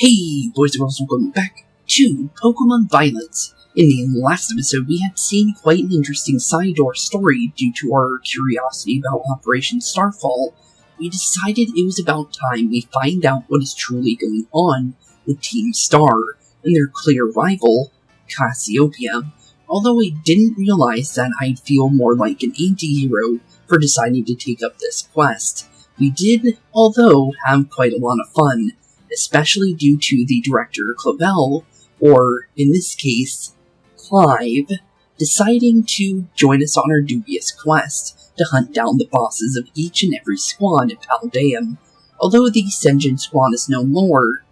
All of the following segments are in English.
Hey, boys and girls, welcome back to Pokémon Violet. In the last episode, we had seen quite an interesting side door story due to our curiosity about Operation Starfall. We decided it was about time we find out what is truly going on with Team Star and their clear rival, Cassiopeia. Although I didn't realize that I'd feel more like an anti-hero for deciding to take up this quest. We did, although, have quite a lot of fun, especially due to the director Clavell, or in this case, Clive, deciding to join us on our dubious quest to hunt down the bosses of each and every squad at Paldea. Although the Senjin squad is no more,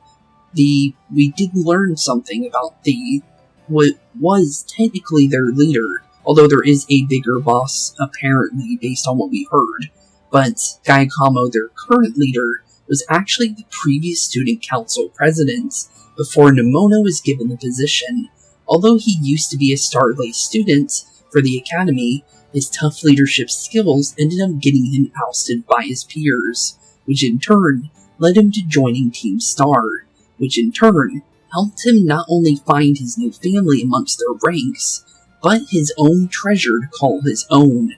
we did learn something about what was technically their leader, although there is a bigger boss apparently based on what we heard. But Gaikamo, their current leader, was actually the previous student council president before Nemona was given the position. Although he used to be a star-laced student for the academy, his tough leadership skills ended up getting him ousted by his peers, which in turn led him to joining Team Star, which in turn helped him not only find his new family amongst their ranks, but his own treasure to call his own.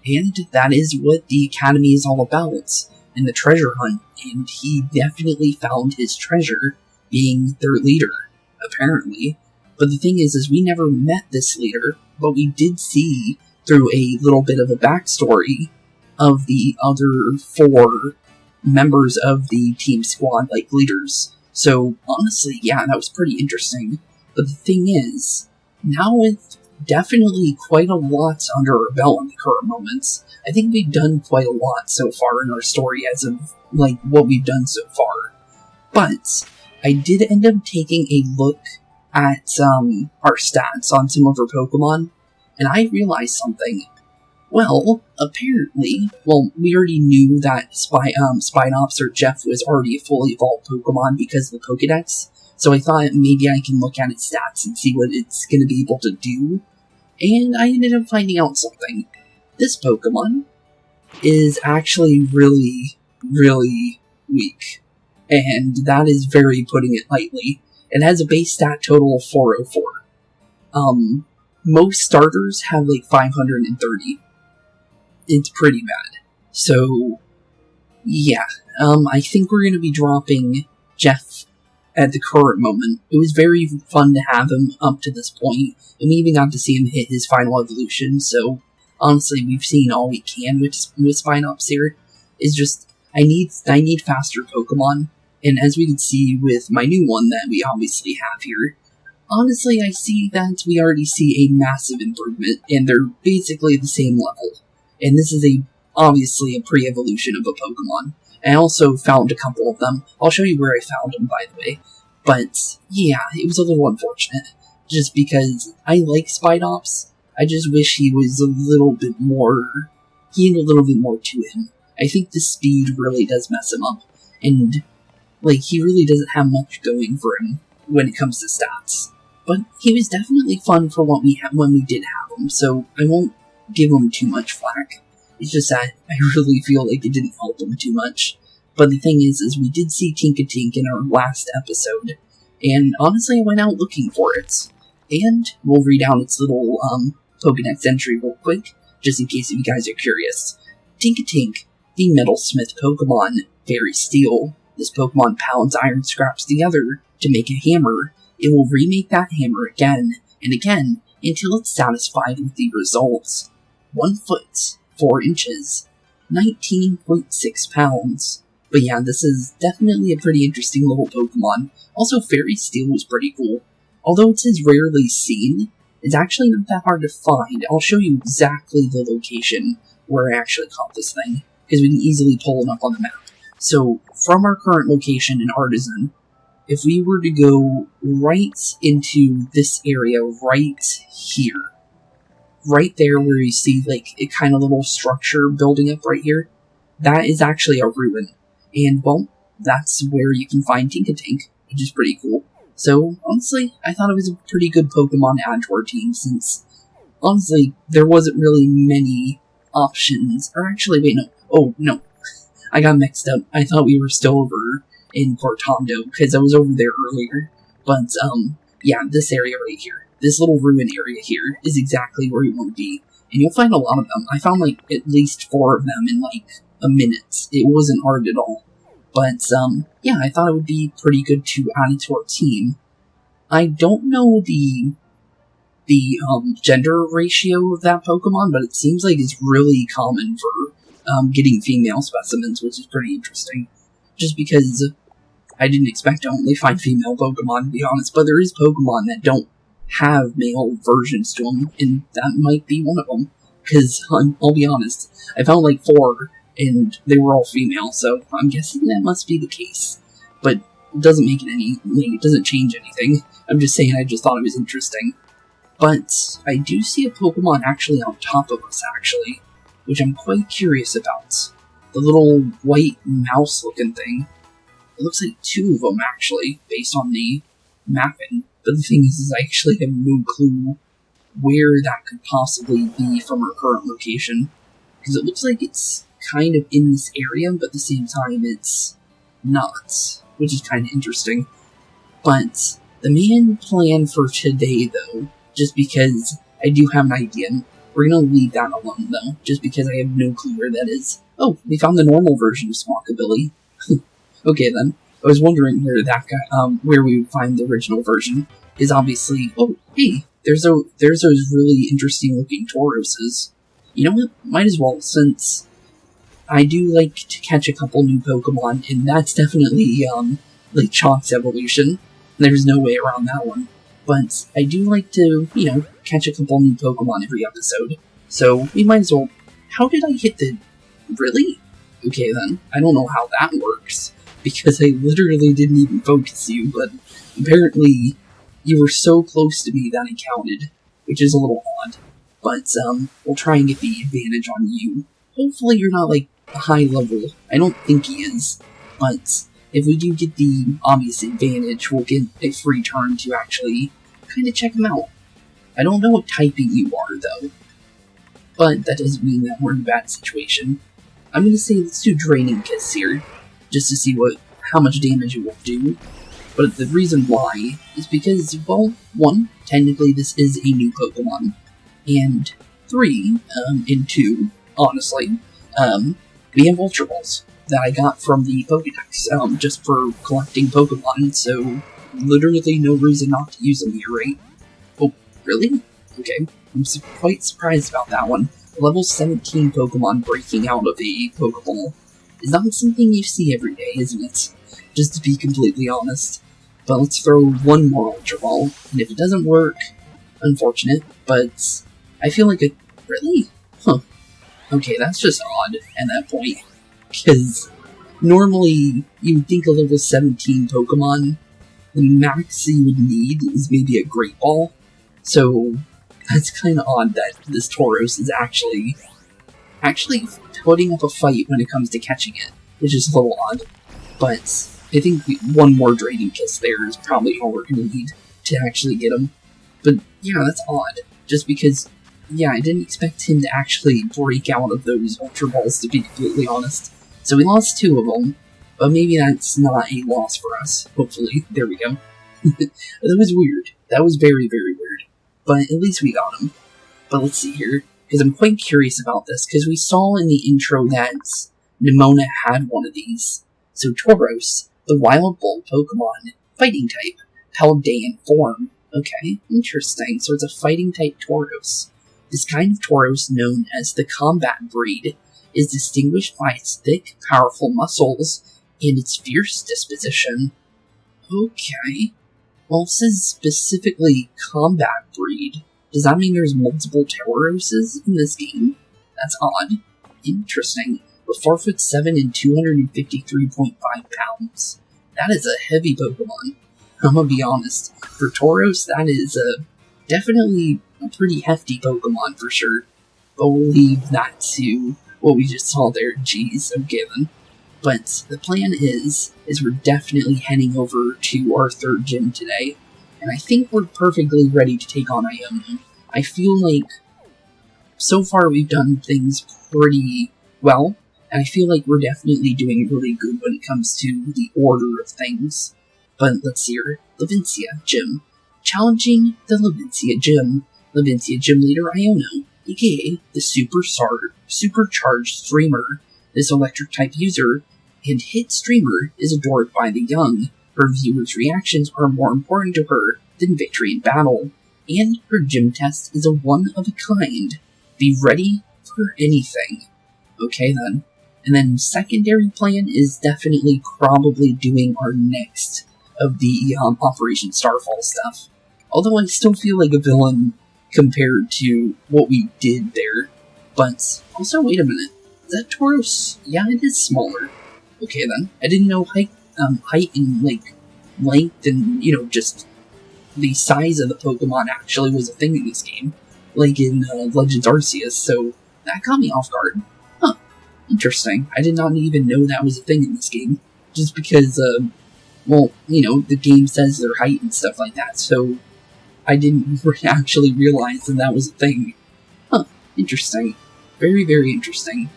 And that is what the academy is all about, in the treasure hunt, and he definitely found his treasure, being their leader, apparently. But the thing is we never met this leader, but we did see, through a little bit of a backstory, of the other 4 members of the team squad, like leaders. So, honestly, yeah, that was pretty interesting. But the thing is, now with definitely quite a lot under our belt in the current moments, I think we've done quite a lot so far in our story as of, what we've done so far. But I did end up taking a look at our stats on some of our Pokemon, and I realized something. Well, apparently, we already knew that Spinops or Jeff was already a fully evolved Pokemon because of the Pokedex, so I thought maybe I can look at its stats and see what it's going to be able to do. And I ended up finding out something. This Pokemon is actually really, really weak. And that is very putting it lightly. It has a base stat total of 404. Most starters have 530. It's pretty bad. So, yeah. I think we're going to be dropping Jeff at the current moment. It was very fun to have him up to this point, and we even got to see him hit his final evolution, so honestly, we've seen all we can with Spinops here. It's just, I need faster Pokemon, and as we can see with my new one that we obviously have here, honestly, I see that we already see a massive improvement, and they're basically the same level. And this is obviously a pre-evolution of a Pokemon. I also found a couple of them. I'll show you where I found them, by the way. But, yeah, it was a little unfortunate. Just because I like Spinops, I just wish he was a little bit more... he had a little bit more to him. I think the speed really does mess him up. And, he really doesn't have much going for him when it comes to stats. But he was definitely fun for what when we did have him, so I won't give him too much flack. It's just that I really feel like it didn't help him too much. But the thing is we did see Tinkatink in our last episode, and honestly I went out looking for it. And we'll read out its little Pokédex entry real quick, just in case if you guys are curious. Tinkatink, the metalsmith Pokemon, Fairy Steel. This Pokemon pounds iron scraps together to make a hammer. It will remake that hammer again and again until it's satisfied with the results. 1 foot, 4 inches, 19.6 pounds. But yeah, this is definitely a pretty interesting little Pokemon. Also, Fairy Steel was pretty cool. Although it says rarely seen, it's actually not that hard to find. I'll show you exactly the location where I actually caught this thing, because we can easily pull it up on the map. So, from our current location in Artisan, if we were to go right into this area right here, right there where you see a kind of little structure building up right here, that is actually a ruin. And, that's where you can find Tinkatink, which is pretty cool. So, honestly, I thought it was a pretty good Pokemon to add to our team, since, honestly, there wasn't really many options. Or actually, wait, no. Oh, no. I got mixed up. I thought we were still over in Cortondo, because I was over there earlier. But, yeah, this area right here, this little ruin area here, is exactly where you want to be. And you'll find a lot of them. I found, like, at least 4 of them in, like, a minute. It wasn't hard at all. But, yeah, I thought it would be pretty good to add it to our team. I don't know the gender ratio of that Pokemon, but it seems like it's really common for, getting female specimens, which is pretty interesting. Just because I didn't expect to only find female Pokemon, to be honest, but there is Pokemon that don't have male versions to them, and that might be one of them. Because, I'll be honest, I found like 4, and they were all female, so I'm guessing that must be the case. But it doesn't make it any, like, it doesn't change anything. I'm just saying I just thought it was interesting. But I do see a Pokemon actually on top of us, actually, which I'm quite curious about. The little white mouse-looking thing. It looks like 2 of them, actually, based on the mapping. But the thing is I actually have no clue where that could possibly be from our current location. Because it looks like it's kind of in this area, but at the same time it's not, which is kind of interesting. But the main plan for today, though, just because I do have an idea, we're going to leave that alone, though, just because I have no clue where that is. Oh, we found the normal version of Squawkabilly. Okay, then. I was wondering where that guy, where we would find the original version. Is obviously, oh, hey, there's those really interesting looking Tauroses. You know what? Might as well, since I do like to catch a couple new Pokemon, and that's definitely, like Chalk's evolution. There's no way around that one. But I do like to, you know, catch a couple new Pokemon every episode. So we might as well. How did I hit the... Really? Okay then, I don't know how that works. Because I literally didn't even focus you, but apparently you were so close to me that I counted. Which is a little odd. But, we'll try and get the advantage on you. Hopefully you're not, like, a high level. I don't think he is. But if we do get the obvious advantage, we'll get a free turn to actually kind of check him out. I don't know what typing you are, though. But that doesn't mean that we're in a bad situation. I'm going to say let's do Draining Kiss here, just to see how much damage it will do. But the reason why is because, well, 1, technically this is a new Pokemon. And 3, and 2, honestly, we have Ultra Balls that I got from the Pokédex, just for collecting Pokemon, so literally no reason not to use them here, right? Oh, really? Okay, I'm quite surprised about that one. Level 17 Pokemon breaking out of a Pokeball is not something you see every day, isn't it? Just to be completely honest. But let's throw one more Ultra Ball, and if it doesn't work, unfortunate, but I feel like it... Really? Huh. Okay, that's just odd at that point. Because normally, you would think a level 17 Pokemon, the max you would need is maybe a Great Ball. So, that's kind of odd that this Tauros is actually putting up a fight when it comes to catching it, which is a little odd. But I think one more Draining Kiss there is probably all we're going to need to actually get him. But yeah, that's odd. Just because, yeah, I didn't expect him to actually break out of those Ultra Balls, to be completely honest. So we lost 2 of them, but maybe that's not a loss for us. Hopefully. There we go. That was weird. That was very, very weird. But at least we got him. But let's see here, because I'm quite curious about this, because we saw in the intro that Nemona had one of these. So Tauros, the wild bull Pokemon, fighting type, Paldean form. Okay, interesting. So it's a fighting type Tauros. This kind of Tauros, known as the combat breed, is distinguished by its thick, powerful muscles and its fierce disposition. Okay. Well, it says specifically combat breed. Does that mean there's multiple Tauroses in this game? That's odd. Interesting. But 4'7" and 253.5 pounds. That is a heavy Pokemon. I'm gonna be honest. For Tauros, that is definitely a pretty hefty Pokemon for sure. But we'll leave that to what we just saw there. Jeez, okay then. But the plan is we're definitely heading over to our 3rd gym today. And I think we're perfectly ready to take on Iono. I feel like so far we've done things pretty well and I feel like we're definitely doing really good when it comes to the order of things. But let's see here. Levincia Gym. Challenging the Levincia Gym. Levincia Gym Leader Iono, aka the supercharged streamer. This electric-type user and hit streamer is adored by the young. Her viewers' reactions are more important to her than victory in battle, and her gym test is a one-of-a-kind. Be ready for anything. Okay then. And then secondary plan is definitely probably doing our next of the Operation Starfall stuff. Although I still feel like a villain compared to what we did there. But also, wait a minute. Is that Tauros? Yeah, it is smaller. Okay then. I didn't know height and like length and just the size of the Pokemon actually was a thing in this game, like in Legends Arceus. So that caught me off guard. Huh? Interesting. I did not even know that was a thing in this game, just because the game says their height and stuff like that. So I didn't actually realize that was a thing. Huh? Interesting. Very, very interesting.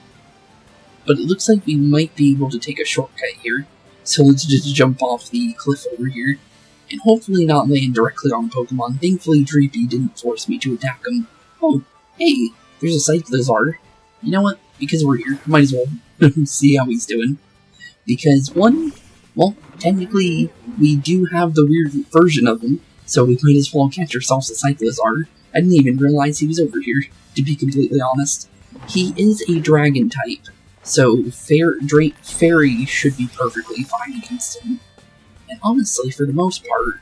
But it looks like we might be able to take a shortcut here. So let's just jump off the cliff over here, and hopefully not land directly on Pokemon. Thankfully, Dreepy didn't force me to attack him. Oh, hey, there's a Cyclizar. You know what? Because we're here, might as well see how he's doing. Because technically, we do have the weird version of him, so we might as well catch ourselves a Cyclizar. I didn't even realize he was over here, to be completely honest. He is a Dragon type. So, Fairy should be perfectly fine against him. And honestly, for the most part,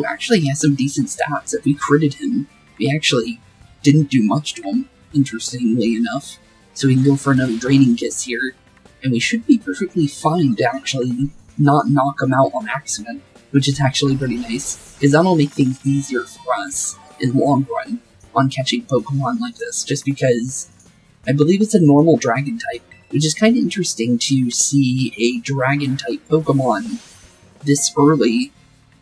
actually he has some decent stats. If we critted him, we actually didn't do much to him, interestingly enough. So we can go for another Draining Kiss here, and we should be perfectly fine to actually not knock him out on accident, which is actually pretty nice, because that'll make things easier for us in the long run on catching Pokemon like this, just because I believe it's a normal Dragon type. Which is kind of interesting to see a Dragon-type Pokemon this early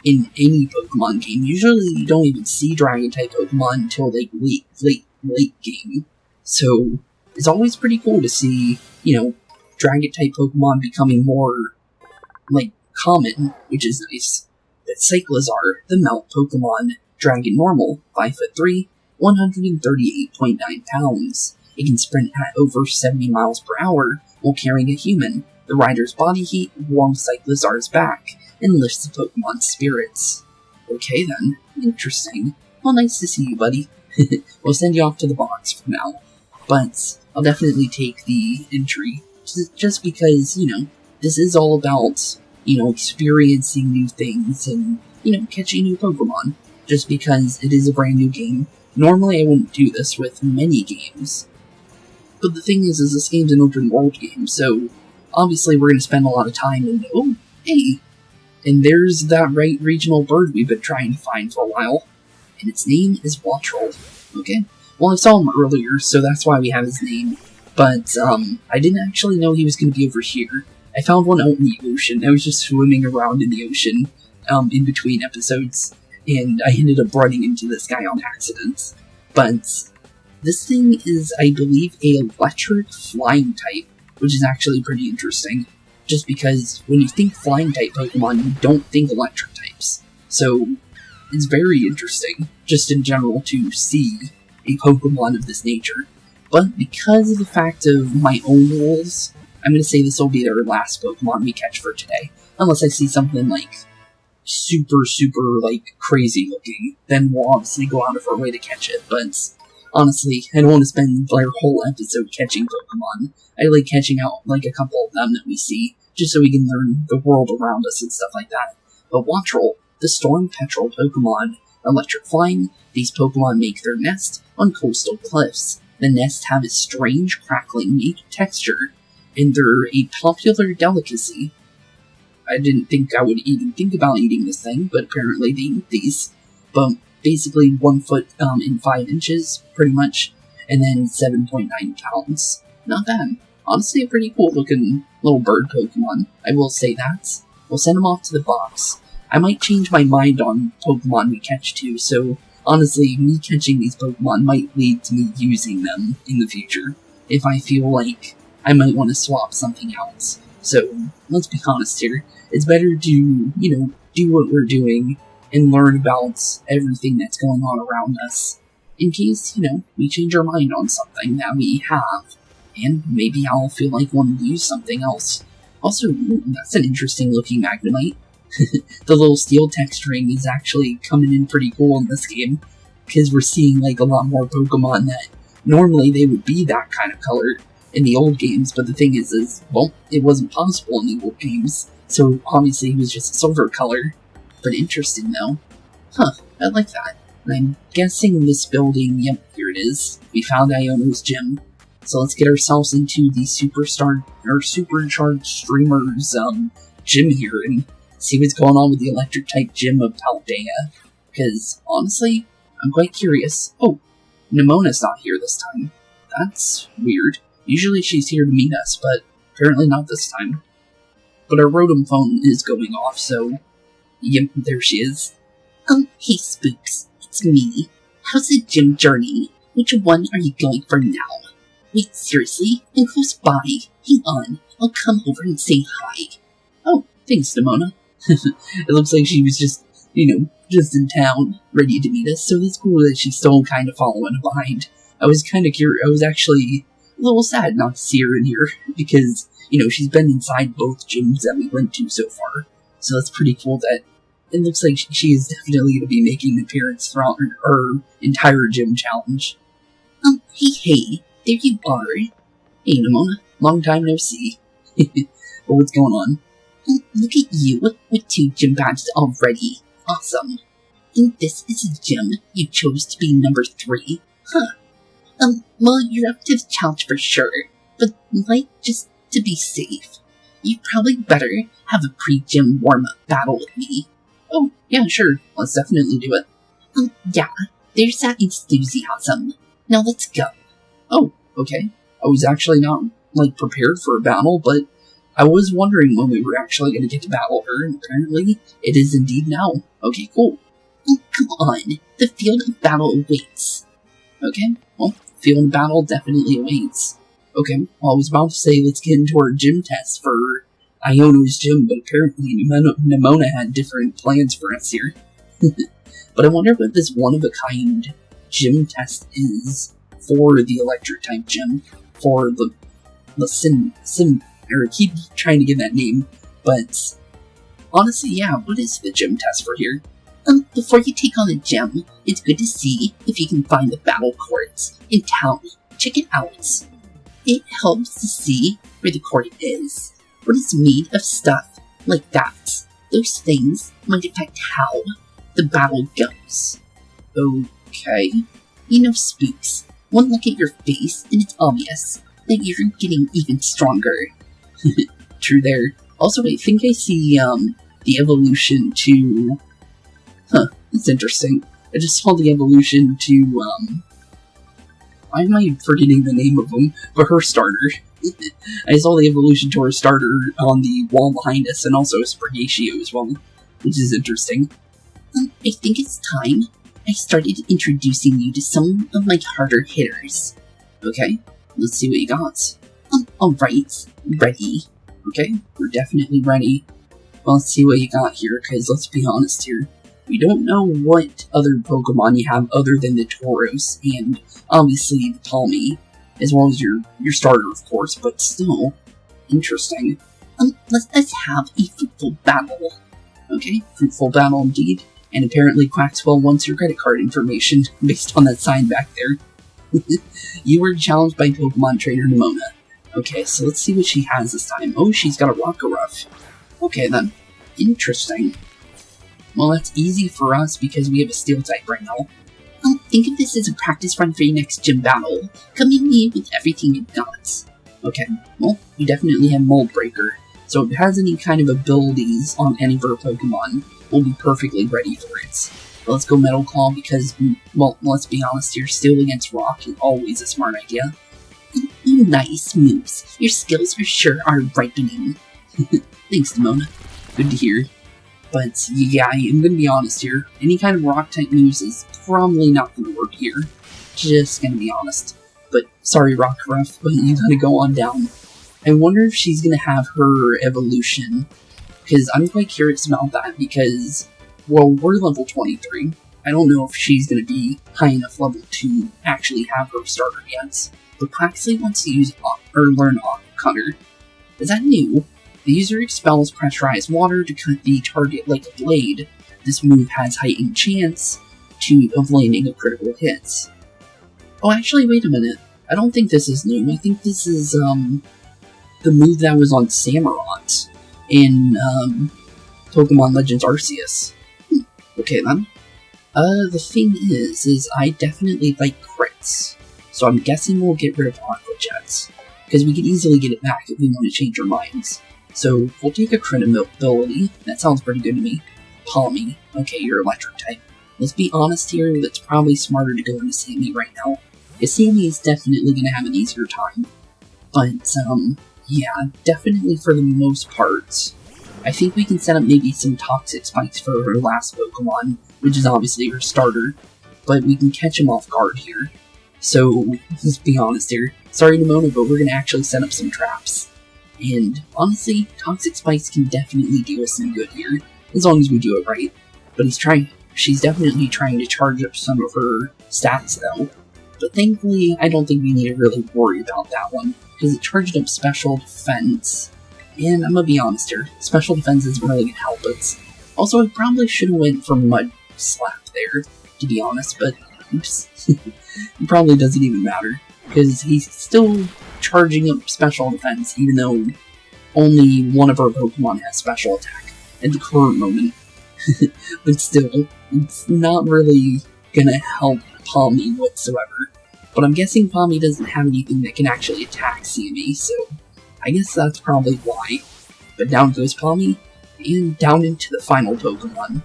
in any Pokemon game. Usually you don't even see Dragon-type Pokemon until like late game. So it's always pretty cool to see, Dragon-type Pokemon becoming more, common, which is nice. But Cyclizar, the Melt Pokemon, Dragon Normal, 5'3", 138.9 pounds. It can sprint at over 70 miles per hour while carrying a human. The rider's body heat warms Cyclizar's back and lifts the Pokemon's spirits. Okay then, interesting. Well, nice to see you, buddy. We'll send you off to the box for now. But I'll definitely take the entry, just because, this is all about, experiencing new things and, catching new Pokemon. Just because it is a brand new game. Normally I wouldn't do this with many games. But the thing is this game's an open world game, so obviously we're going to spend a lot of time in, oh, hey, and there's that right regional bird we've been trying to find for a while, and its name is Wattrel. Okay, well I saw him earlier, so that's why we have his name, but I didn't actually know he was going to be over here. I found one out in the ocean. I was just swimming around in the ocean, in between episodes, and I ended up running into this guy on accident, but this thing is, I believe, a electric flying type, which is actually pretty interesting, just because when you think flying type Pokemon, you don't think electric types. So, it's very interesting, just in general, to see a Pokemon of this nature. But because of the fact of my own rules, I'm going to say this will be our last Pokemon we catch for today. Unless I see something, super, crazy looking, then we'll obviously go out of our way to catch it, but honestly, I don't want to spend our whole episode catching Pokemon. I like catching out, a couple of them that we see, just so we can learn the world around us and stuff like that. But Wattrel, the Storm Petrel Pokemon, electric flying, these Pokemon make their nest on coastal cliffs. The nests have a strange, crackling, unique texture, and they're a popular delicacy. I didn't think I would even think about eating this thing, but apparently they eat these. But basically 1 foot and 5 inches, pretty much, and then 7.9 pounds. Not bad. Honestly, a pretty cool looking little bird Pokemon, I will say that. We'll send him off to the box. I might change my mind on Pokemon we catch too, so honestly, me catching these Pokemon might lead to me using them in the future, if I feel like I might want to swap something else. So, let's be honest here. It's better to, do what we're doing and learn about everything that's going on around us. In case, we change our mind on something that we have. And maybe I'll feel like wanting to use something else. Also, that's an interesting looking Magnemite. The little steel texturing is actually coming in pretty cool in this game. Because we're seeing like a lot more Pokemon that normally they would be that kind of color in the old games, but the thing is, well, it wasn't possible in the old games, so obviously it was just a silver color. But interesting though. Huh, I like that. And I'm guessing this building, yep, here it is. We found Iono's gym. So let's get ourselves into the supercharged streamers gym here and see what's going on with the electric type gym of Paldea. Because honestly, I'm quite curious. Oh, Nemona's not here this time. That's weird. Usually she's here to meet us, but apparently not this time. But our Rotom phone is going off, so yep, there she is. Hey Spooks, it's me. How's the gym journey? Which one are you going for now? Wait, seriously? I'm close by. Hang on, I'll come over and say hi. Oh, thanks, Nemona. It looks like she was just, just in town, ready to meet us, so it's cool that she's still kind of following behind. I was kind of curious. I was actually a little sad not to see her in here, because, she's been inside both gyms that we went to so far. So that's pretty cool that it looks like she is definitely going to be making an appearance throughout her entire gym challenge. Hey, there you are. Hey, Nemona. Long time no see. But what's going on? Look at you, with 2 gym badges already. Awesome. And this is a gym you chose to be number 3. Huh. Well, you're up to the challenge for sure, but just to be safe, you probably better have a pre-gym warm-up battle with me. Oh, yeah, sure. Let's definitely do it. Yeah, there's that enthusiasm. Now let's go. Oh, okay. I was actually not, prepared for a battle, but I was wondering when we were actually going to get to battle her, and apparently it is indeed now. Okay, cool. Come on, the field of battle awaits. Okay, well, field of battle definitely awaits. Okay, well, I was about to say let's get into our gym test for Iono's gym, but apparently Nemona had different plans for us here. But I wonder what this one-of-a-kind gym test is for the electric type gym, for the I keep trying to get that name, but honestly, yeah, what is the gym test for here? Before you take on the gym, it's good to see if you can find the battle courts in town. Check it out. It helps to see where the court is, what it's made of stuff like that. Those things might affect how the battle goes. Okay. Spooks, one look at your face and it's obvious that you're getting even stronger. True there. Also, I think I see, the evolution to... Huh, that's interesting. I just saw the evolution to, why am I forgetting the name of them? But her starter. I saw the evolution to her starter on the wall behind us, and also Sprigatito as well, which is interesting. I think it's time I started introducing you to some of my harder hitters. Okay, let's see what you got. Alright, ready. Okay, we're definitely ready. Well, let's see what you got here, because let's be honest here. We don't know what other Pokemon you have other than the Tauros, and obviously the Palmy, as well as your starter, of course, but still, interesting. Let's have a fruitful battle. Okay, fruitful battle indeed. And apparently Quaxly wants your credit card information, based on that sign back there. You were challenged by Pokemon trainer Nemona. Okay, so let's see what she has this time. Oh, she's got a Rockruff. Okay then, interesting. Well, that's easy for us because we have a Steel type right now. Think of this as a practice run for your next gym battle. Come in me with everything you've got. Okay, well, we definitely have Mold Breaker, so if it has any kind of abilities on any of our Pokemon, we'll be perfectly ready for it. But let's go Metal Claw because, well, let's be honest here, Steel against Rock is always a smart idea. Nice moves. Your skills for sure are ripening. Thanks, Nemona. Good to hear. But yeah, I'm gonna be honest here. Any kind of rock type moves is probably not gonna work here. Just gonna be honest. But sorry, Rockruff, but you gotta go on down. I wonder if she's gonna have her evolution, because I'm quite curious about that, because, well, we're level 23. I don't know if she's gonna be high enough level to actually have her starter yet. But Quaxly wants to use learn Aqua Cutter. Is that new? The user expels pressurized water to cut the target like a blade. This move has heightened chance of landing a critical hit. Oh, actually, wait a minute. I don't think this is new. I think this is, the move that was on Samurott in, Pokemon Legends Arceus. Okay, then. The thing is I definitely like crits. So I'm guessing we'll get rid of Aqua Jets, because we can easily get it back if we want to change our minds. So we'll take a crit ability. That sounds pretty good to me. Palmy. Okay, you're electric type. Let's be honest here, that's probably smarter to go into Sammy right now. Because Sammy is definitely going to have an easier time. But, yeah, definitely for the most part. I think we can set up maybe some Toxic Spikes for her last Pokemon, which is obviously her starter. But we can catch him off guard here. So, let's be honest here. Sorry, Nemona, but we're going to actually set up some traps. And, honestly, Toxic Spikes can definitely do us some good here, as long as we do it right. But she's definitely trying to charge up some of her stats, though. But thankfully, I don't think we need to really worry about that one, because it charged up Special Defense. And I'm gonna be honest here, Special Defense isn't really gonna help us. Also, I probably should have went for Mud Slap there, to be honest, but oops. It probably doesn't even matter, because he's still charging up Special Defense, even though only one of our Pokemon has Special Attack at the current moment. But still, it's not really gonna help Palmy whatsoever. But I'm guessing Palmy doesn't have anything that can actually attack CME, so I guess that's probably why. But down goes Palmy, and down into the final Pokemon.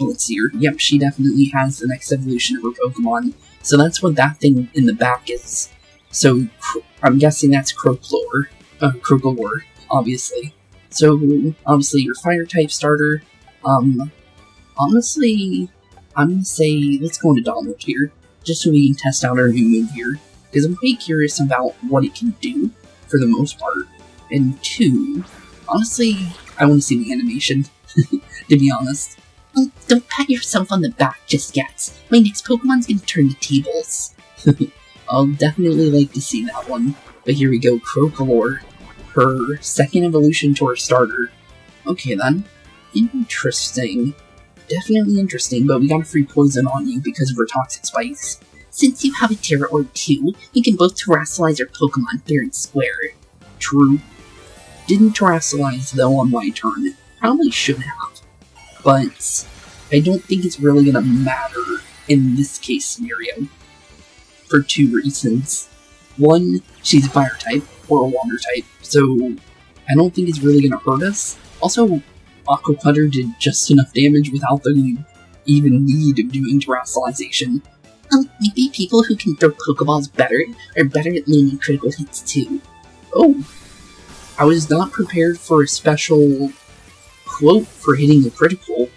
Let's see her. Yep, she definitely has the next evolution of her Pokemon. So that's what that thing in the back is. So I'm guessing that's Crocalor, obviously. So obviously your Fire type starter. Honestly, I'm gonna say let's go into Donald here, just so we can test out our new move here, because I'm pretty curious about what it can do for the most part. And two, honestly, I want to see the animation. To be honest. Oh, don't pat yourself on the back just yet. My next Pokemon's gonna turn the tables. I'll definitely like to see that one. But here we go, Crocalor. Her second evolution to her starter. Okay then. Interesting. Definitely interesting, but we got a free poison on you because of her Toxic Spikes. Since you have a Terra or two, we can both terrestrialize our Pokemon fair and square. True. Didn't terrestrialize though on my turn. Probably should have. But I don't think it's really gonna matter in this case scenario. For two reasons. One, she's a Fire type, or a Water type, so I don't think it's really gonna hurt us. Also, Aqua Cutter did just enough damage without the even need of doing terrestrialization. Maybe people who can throw Pokeballs better are better at landing critical hits too. Oh, I was not prepared for a special quote for hitting a critical.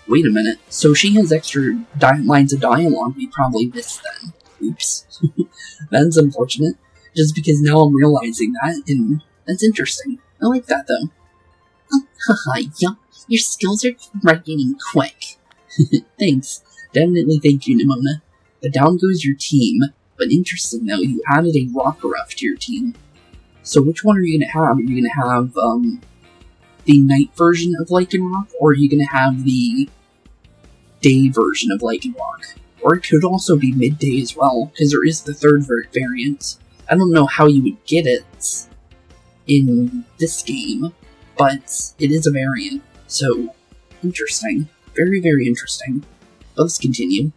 Wait a minute, so she has extra lines of dialogue we probably missed then. Oops. That's unfortunate, just because now I'm realizing that, and that's interesting. I like that though. Haha, yup, your skills are getting quick. Thanks. Definitely thank you, Nemona. But down goes your team. But interesting though, you added a Rockruff to your team. So which one are you gonna have? Are you gonna have, the night version of Lycanroc, or are you gonna have the day version of Lycanroc? Or it could also be midday as well, because there is the third variant. I don't know how you would get it in this game, but it is a variant, so interesting. Very, very interesting. But let's continue.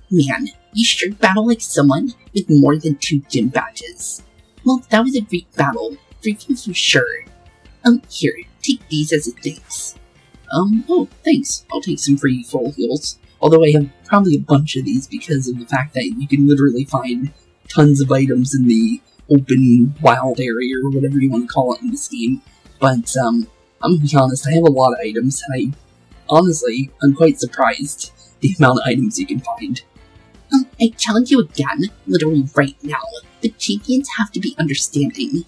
Man, you sure battle like someone with more than 2 gym badges. Well, that was a great battle, for you for sure. Here, take these as a thanks. Oh, thanks. I'll take some free full heals. Although I have probably a bunch of these because of the fact that you can literally find tons of items in the open wild area, or whatever you want to call it in this game. But, I'm gonna be honest, I have a lot of items, and I'm quite surprised the amount of items you can find. I challenge you again, literally right now. The champions have to be understanding.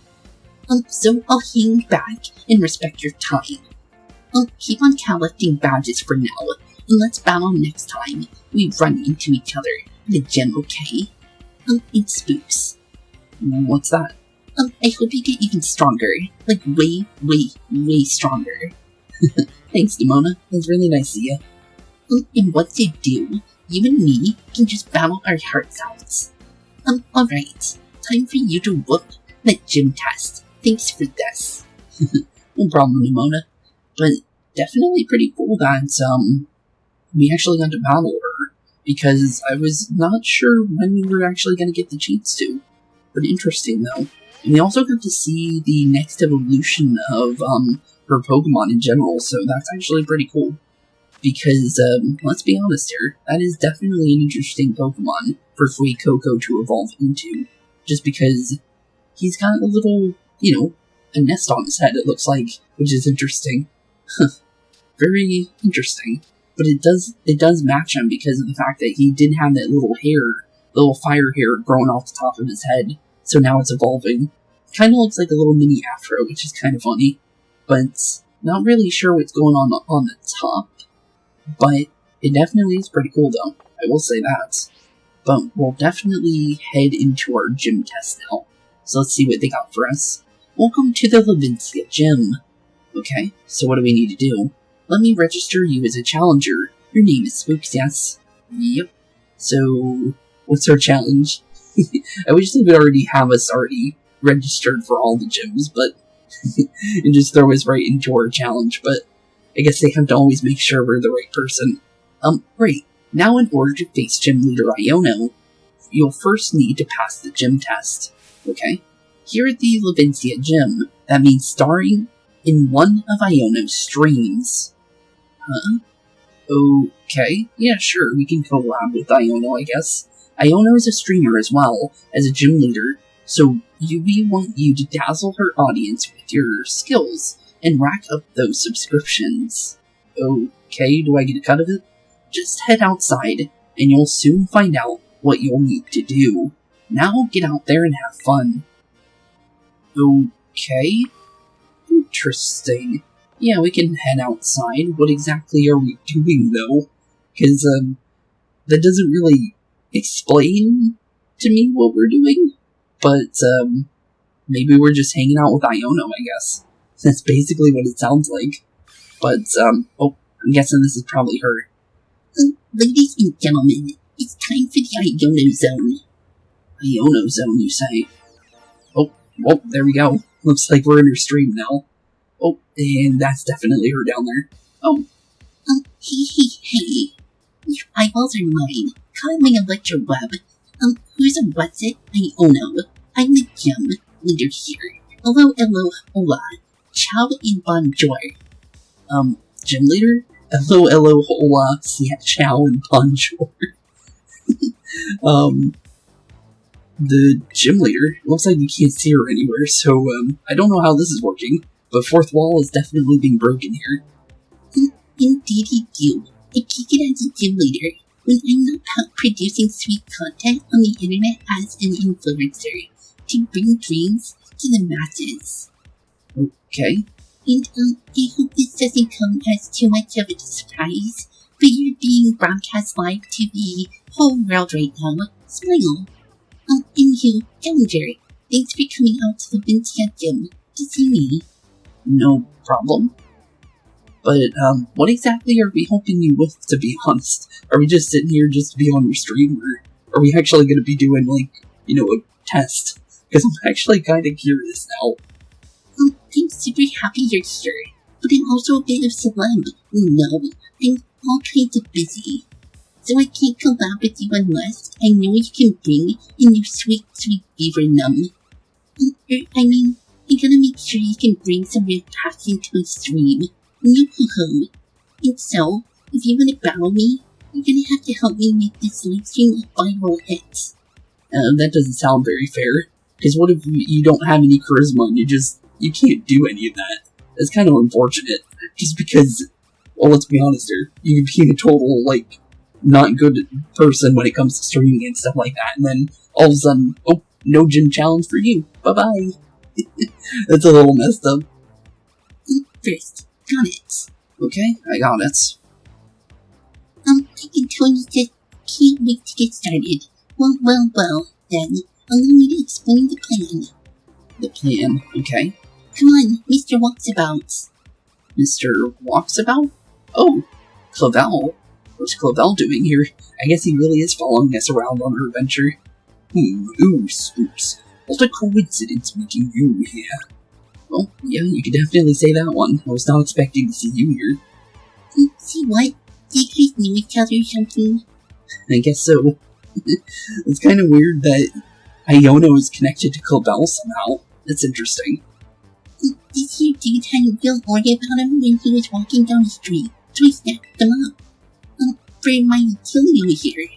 So I'll hang back and respect your time. Keep on collecting badges for now, and let's battle next time we run into each other in the gym, okay? It's Spooks. What's that? I hope you get even stronger. Like, way, way, way stronger. Thanks, Nemona. That's really nice of you. And once you do, you and me can just battle our hearts out. Alright. Time for you to whoop that gym test. Thanks for this. No problem, Nemona. But definitely pretty cool that, we actually got to battle her, because I was not sure when we were actually going to get the chance to. But interesting, though. And we also got to see the next evolution of, her Pokemon in general, so that's actually pretty cool. Because, let's be honest here, that is definitely an interesting Pokemon for Fuecoco to evolve into. Just because he's got a little, a nest on his head, it looks like, which is interesting. Very interesting. But it does match him because of the fact that he did have that little fire hair growing off the top of his head. So now it's evolving. Kind of looks like a little mini afro, which is kind of funny. But not really sure what's going on the top. But it definitely is pretty cool, though. I will say that. But we'll definitely head into our gym test now. So let's see what they got for us. Welcome to the Levincia Gym. Okay, so what do we need to do? Let me register you as a challenger. Your name is Spooks, yes? Yep. So, what's our challenge? I wish they would already have us registered for all the gyms, but and just throw us right into our challenge, but I guess they have to always make sure we're the right person. Right. Now in order to face Gym Leader Iono, you'll first need to pass the gym test. Okay? Here at the Levincia Gym, that means starring in one of Iono's streams. Huh? Okay, yeah, sure, we can collab with Iono, I guess. Iono is a streamer as well, as a gym leader, so we want you to dazzle her audience with your skills, and rack up those subscriptions. Okay, do I get a cut of it? Just head outside, and you'll soon find out what you'll need to do. Now get out there and have fun. Okay. Interesting. Yeah, we can head outside. What exactly are we doing, though? Because, that doesn't really explain to me what we're doing. But, maybe we're just hanging out with Iono, I guess. That's basically what it sounds like. But, I'm guessing this is probably her. Ladies and gentlemen, it's time for the Iono Zone. Iono Zone, you say? Oh, well, there we go. Looks like we're in her stream now. Oh, and that's definitely her down there. Oh. Hey. Your eyeballs are mine. Call my electro web. Who's a what's it? Iono. I'm the gym leader here. Hello, hola. Ciao and bonjour. Gym leader? Hello, hola, ciao and bonjour. The gym leader, looks like you can't see her anywhere, so, I don't know how this is working, but fourth wall is definitely being broken here. Indeed you do. I kick it as a gym leader when I'm not producing sweet content on the internet as an influencer to bring dreams to the masses. Okay. And, I hope this doesn't come as too much of a surprise, but you're being broadcast live to the whole world right now. Smile. Anywho, challenger, thanks for coming out to the Levincia Gym to see me. No problem. But, what exactly are we helping you with, to be honest? Are we just sitting here just to be on your stream, or are we actually going to be doing, like, a test? Because I'm actually kind of curious now. I'm super happy you're here, but I'm also a bit of celeb. I'm all kinds of busy. So I can't collab with you unless I know you can bring in your sweet, sweet beavernum. I gotta make sure you can bring some real passion to my stream. Yo-ho-ho. And so, if you want to battle me, you're gonna have to help me make this livestream a viral hit. That doesn't sound very fair. Because what if you don't have any charisma and you can't do any of that? That's kind of unfortunate. Just because, well, let's be honest here, you could be a total, not good person when it comes to streaming and stuff like that, and then all of a sudden, oh, no gym challenge for you. Bye-bye. That's a little messed up. First, got it. Okay, I got it. I can tell you just can't wait to get started. Well, then, allow me to explain the plan. The plan, okay. Come on, Mr. Walksabout. Mr. Walksabout? Oh, Clavell. What's Clavell doing here? I guess he really is following us around on our adventure. Ooh, Spooks. What a coincidence meeting you here. Well, yeah, you could definitely say that one. I was not expecting to see you here. See what? Do you guys know each other or something? I guess so. It's kind of weird that Iono is connected to Clavell somehow. That's interesting. This here dude had a real aura about him when he was walking down the street, so I snapped him up. For my utility here.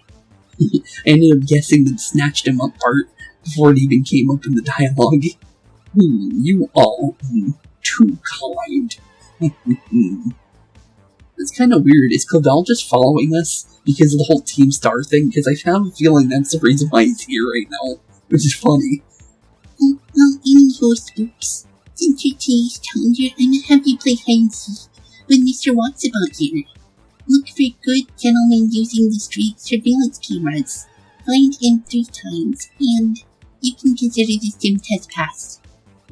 I ended up guessing the snatched him up part before it even came up in the dialogue. You all too kind. It's kind of weird. Is Clavell just following us because of the whole Team Star thing? Because I have a feeling that's the reason why he's here right now, which is funny. Well, anywho, Spooks. Since you're today's challenger, I'm gonna have you play hide and seek with Mr. Walksabout here. Look for good gentlemen using the street surveillance cameras. Find him 3 times, and you can consider this gym test passed.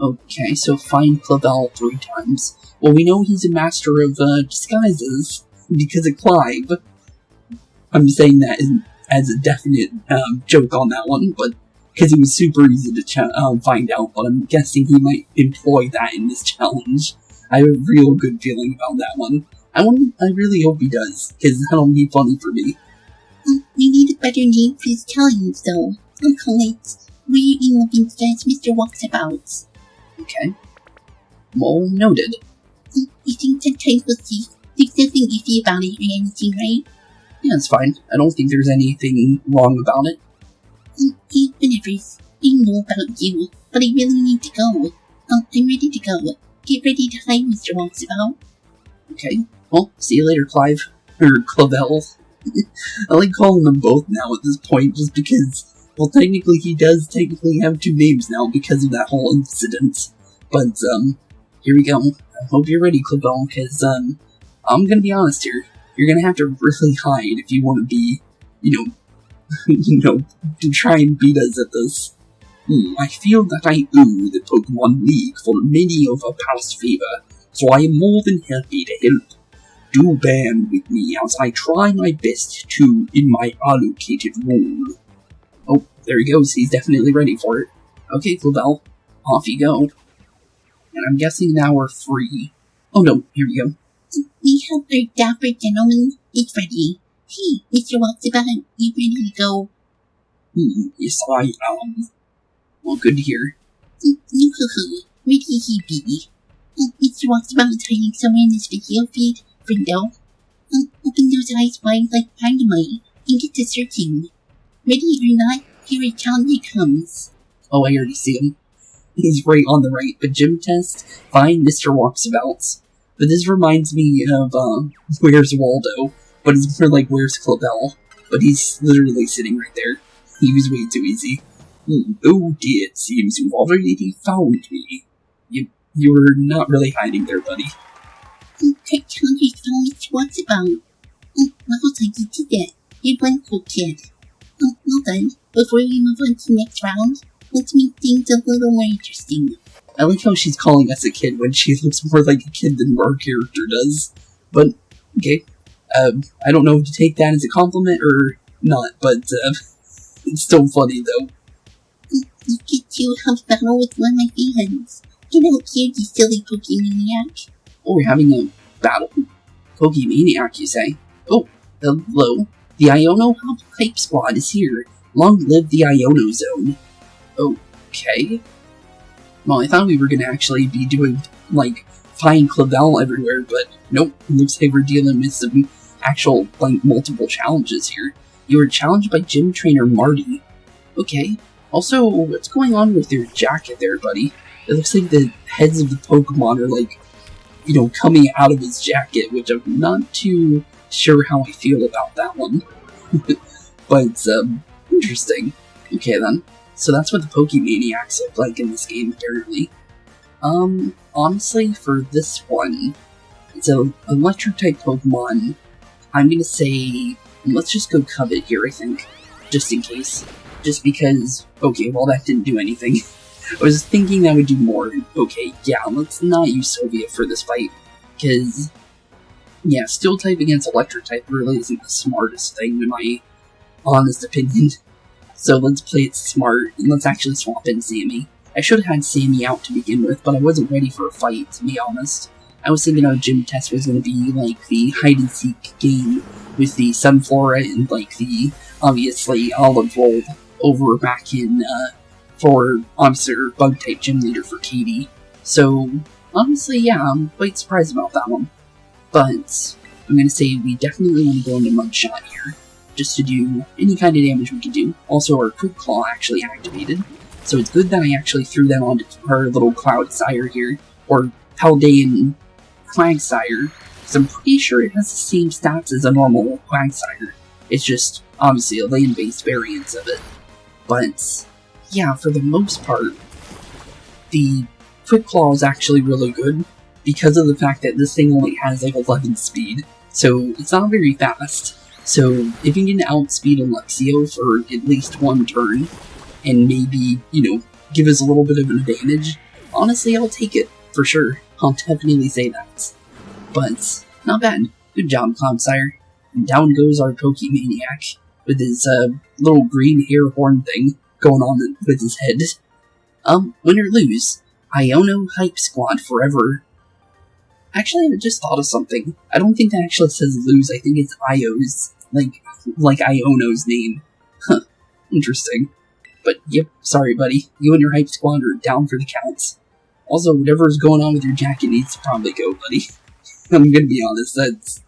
Okay, so find Clavell 3 times. Well, we know he's a master of disguises because of Clive. I'm saying that as a definite joke on that one, but because it was super easy to find out, but I'm guessing he might employ that in this challenge. I have a real good feeling about that one. I really hope he does, because that'll be funny for me. We need a better name for his challenge, though. I'll call it We're in Looking as Mr. Walksabout. Okay. Well, noted. You think that title C? There's nothing easy about it or anything, right? Yeah, it's fine. I don't think there's anything wrong about it. Hey, whatever. I know about you, but I really need to go. I'm ready to go. Get ready to hide, Mr. Walksabout. Okay. Well, see you later, Clive. Or Clavell. I like calling them both now at this point, just because, well, technically he does have 2 names now because of that whole incident. But, here we go. I hope you're ready, Clavell, because, I'm gonna be honest here. You're gonna have to really hide if you want to be, to try and beat us at this. I feel that I owe the Pokemon League for many of our past favor, so I am more than happy to help. Do bear with me as I try my best to in my allocated role. Oh, there he goes. He's definitely ready for it. Okay, Clavell, off you go. And I'm guessing now we're free. Oh no, here we go. We have our dapper gentleman. It's ready. Hey, Mr. Walksabout, you ready to go? Yes, I am. Well, good to hear. Yoo-hoo-hoo. Ready he be. Mr. Walksabout is hiding somewhere in this video feed. Window. Open those eyes wide like dynamite and get to searching. Ready or not, here a challenge comes. Oh, I already see him. He's right on the right, but gym test, find Mr. Walksabout. But this reminds me of, Where's Waldo? But it's more like Where's Clavell? But he's literally sitting right there. He was way too easy. Oh dear, it seems you've already found me. You were not really hiding there, buddy. That challenge found Mr. Walksabout. Well, I did that. You're one cool kid. Well done. Before we move on to the next round, let's make things a little more interesting. I like how she's calling us a kid when she looks more like a kid than our character does. But, okay. I don't know if to take that as a compliment or not, but, it's still funny, though. You get to have battle with one of my fans. Get out here, you silly Pokemaniac. Oh, we're having a battle? Pokemaniac, you say? Oh, hello. The Iono Hype Squad is here. Long live the Iono Zone. Okay. Well, I thought we were gonna actually be doing, like, find Clavell everywhere, but nope. It looks like we're dealing with some actual, like, multiple challenges here. You were challenged by Gym Trainer Marty. Okay. Also, what's going on with your jacket there, buddy? It looks like the heads of the Pokemon are, like, coming out of his jacket, which I'm not too sure how I feel about that one. But, interesting. Okay then. So that's what the Pokemaniacs look like in this game, apparently. Honestly, for this one, it's an electric-type Pokemon. I'm gonna say, let's just go Covet here, I think. Just in case. Just because, okay, well that didn't do anything. I was thinking that would do more. Okay, yeah, let's not use Soviet for this fight. Because, yeah, Steel-type against Electric-type really isn't the smartest thing, in my honest opinion. So let's play it smart, and let's actually swap in Sammy. I should have had Sammy out to begin with, but I wasn't ready for a fight, to be honest. I was thinking our gym test was going to be like the hide-and-seek game with the Sunflora and like the, obviously, Olive Roll over back in, for, obviously, Bug-type gym leader for Katie. So, honestly, yeah, I'm quite surprised about that one. But, I'm going to say we definitely want to go into Mudshot here, just to do any kind of damage we can do. Also, our Quick Claw actually activated, so it's good that I actually threw that onto our little Cloudsire here, or Paldean Quagsire, because I'm pretty sure it has the same stats as a normal Quagsire. It's just, obviously, a land-based variant of it. But, yeah, for the most part, the Quick Claw is actually really good, because of the fact that this thing only has like 11 speed, so it's not very fast. So if you can outspeed Alexio for at least one turn, and maybe, you know, give us a little bit of an advantage, honestly, I'll take it, for sure. I'll definitely say that. But, not bad. Good job, Cloudsire. And down goes our Pokemaniac, with his, little green hair horn thing going on with his head. Win or lose, Iono Hype Squad forever. Actually, I just thought of something. I don't think that actually says lose, I think it's Io's, like Iono's name. Huh, interesting. But, yep, sorry buddy, you and your Hype Squad are down for the counts. Also, whatever's going on with your jacket needs to probably go, buddy. I'm gonna be honest, that's,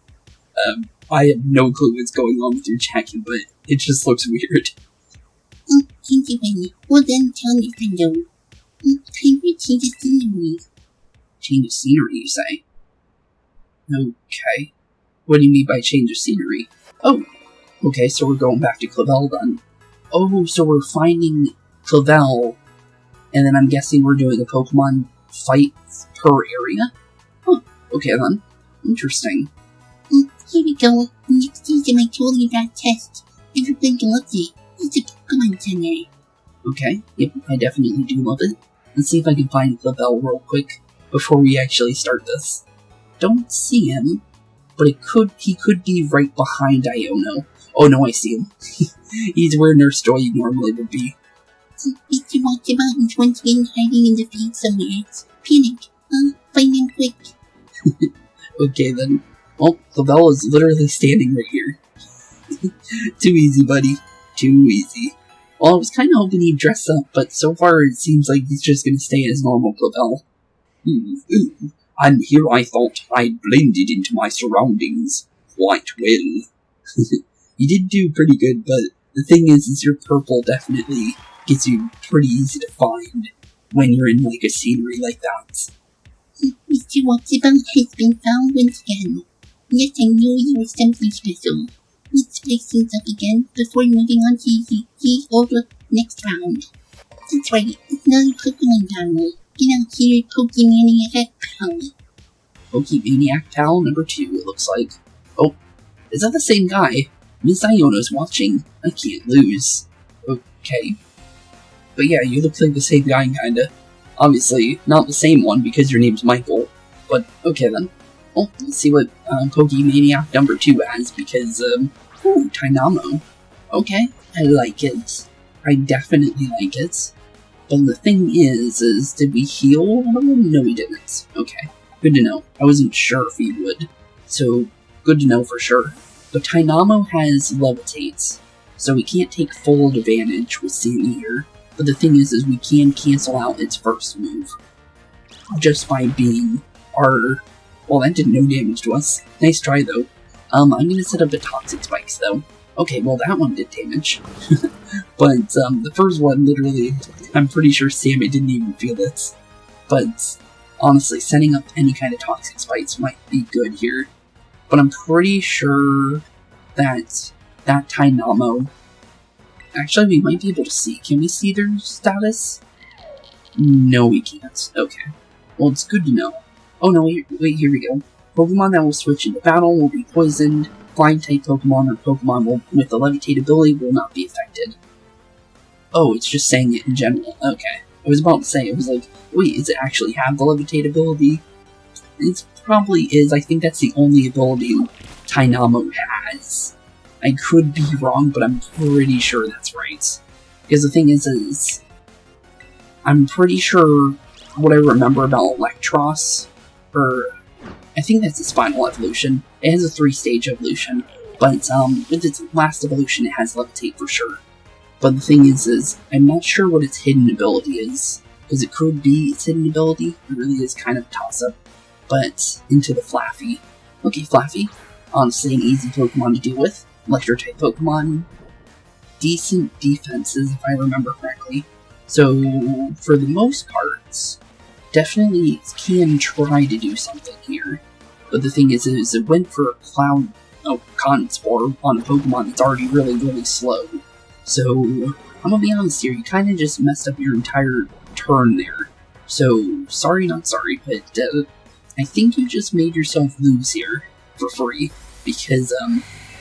I have no clue what's going on with your jacket, but it just looks weird. Thank you, Benny. Well then, tell me if I know. Time for change of scenery. Change of scenery, you say? Okay. What do you mean by change of scenery? Oh, okay, so we're going back to Clavell then. Oh, so we're finding Clavell, and then I'm guessing we're doing a Pokemon fight per area? Huh, okay then. Interesting. Here we go. Next season I told you that test. Everybody loves it. It's a Pokemon Center. Okay, yep, I definitely do love it. Let's see if I can find Clavell real quick before we actually start this. Don't see him, but he could be right behind Iono. Oh no, I see him. He's where Nurse Joy normally would be. Mr. Walks about and once again hiding in the field somewhere. Panic. Find him quick. Okay then. Well, Clavell is literally standing right here. Too easy, buddy. Too easy. Well, I was kind of hoping he'd dress up, but so far it seems like he's just going to stay as normal Clavell. And here I thought I'd blended into my surroundings quite well. You did do pretty good, but the thing is your purple definitely gets you pretty easy to find when you're in like a scenery like that. Mr. Walkabout has been found once again. Yes, I knew you were something special. Let's spice things up again before moving on to the next round. That's right, it's another Pokemon battle. Get out here, Pokemaniac Pal. Pokemaniac Pal number 2, it looks like. Oh, is that the same guy? Miss Iono's watching. I can't lose. Okay. But yeah, you look like the same guy, kinda. Obviously, not the same one because your name's Michael. But, okay then. Well, let's see what Pokemaniac number 2 has, because, ooh, Tynamo. Okay, I like it. I definitely like it. But the thing is did we heal? No, we didn't. Okay, good to know. I wasn't sure if we would. So, good to know for sure. But Tynamo has Levitate, so we can't take full advantage with Sammy here. But the thing is we can cancel out its first move. Just by being our... Well, that did no damage to us. Nice try, though. I'm gonna set up a Toxic Spikes, though. Okay, well, that one did damage. But, the first one, literally, I'm pretty sure Sammy didn't even feel it. But, honestly, setting up any kind of Toxic Spikes might be good here. But I'm pretty sure that Tynamo... Actually, we might be able to see. Can we see their status? No, we can't. Okay. Well, it's good to know. Oh no, wait, here we go. Pokemon that will switch into battle will be poisoned. Flying-type Pokemon or Pokemon with the Levitate ability will not be affected. Oh, it's just saying it in general. Okay. I was about to say, it was like, wait, does it actually have the Levitate ability? It probably is. I think that's the only ability Tynamo has. I could be wrong, but I'm pretty sure that's right. Because the thing is I'm pretty sure what I remember about Electros, or I think that's its final evolution. It has a 3-stage evolution, but with its last evolution, it has Levitate for sure. But the thing is I'm not sure what its hidden ability is, because it could be its hidden ability. It really is kind of a toss-up. But into the Flaffy. Okay, Flaffy, honestly an easy Pokemon to deal with. Electro-type Pokemon, decent defenses if I remember correctly. So for the most parts, definitely can try to do something here. But the thing is it went for a Cotton Spore on a Pokemon that's already really, really slow. So, I'm gonna be honest here, you kinda just messed up your entire turn there. So, sorry not sorry, but I think you just made yourself lose here for free. Because,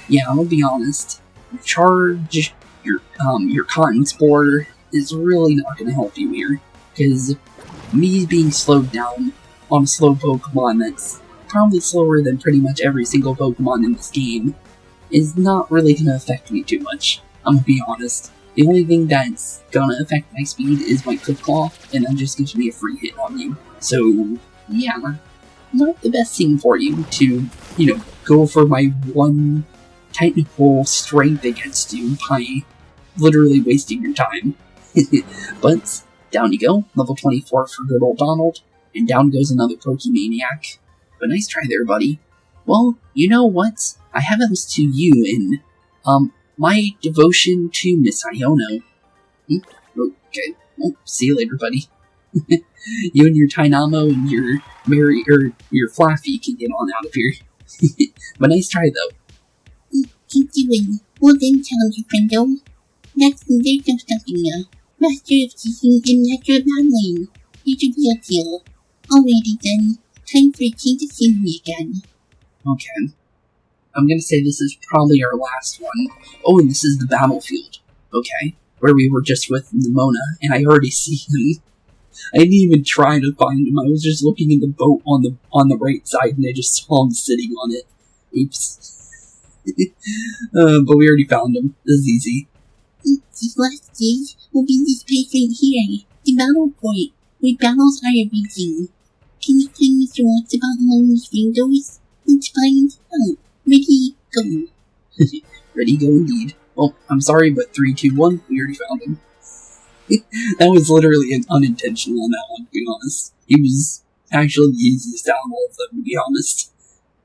yeah, I'm gonna be honest, Charge, your Cotton Spore is really not gonna help you here. Because me being slowed down on a slow Pokemon that's probably slower than pretty much every single Pokemon in this game is not really going to affect me too much, I'm going to be honest. The only thing that's going to affect my speed is my Quick Claw, and that just gives me a free hit on you. So, yeah, not the best thing for you to, go for my one technical strength against you by literally wasting your time. But down you go, level 24 for good old Donald, and down goes another Pokemaniac. But nice try there, buddy. Well, you know what? I have this to you in, my devotion to Miss Iono. Okay, well, see you later, buddy. You and your Tynamo and your your Flaffy can get on out of here. But nice try, though. Keep doing. Well then, Challenger Friendo. Next, there's no stopping ya. Master of teaching and master of battling. Here's a real deal. Alrighty then. Time for a change of scenery again. Okay. I'm gonna say this is probably our last one. Oh, and this is the battlefield. Okay. Where we were just with Nemona, and I already see him. I didn't even try to find him. I was just looking in the boat on the right side, and I just saw him sitting on it. Oops. But we already found him. This is easy. These last days will be this place right here, the battle point, where battles are everything. Can you tell me some lots about Lonely's windows? Let's find out. Ready, go. Ready, go indeed. Well, I'm sorry, but 3, 2, 1, we already found him. That was literally unintentional on that one, to be honest. He was actually the easiest out of all of them, to be honest.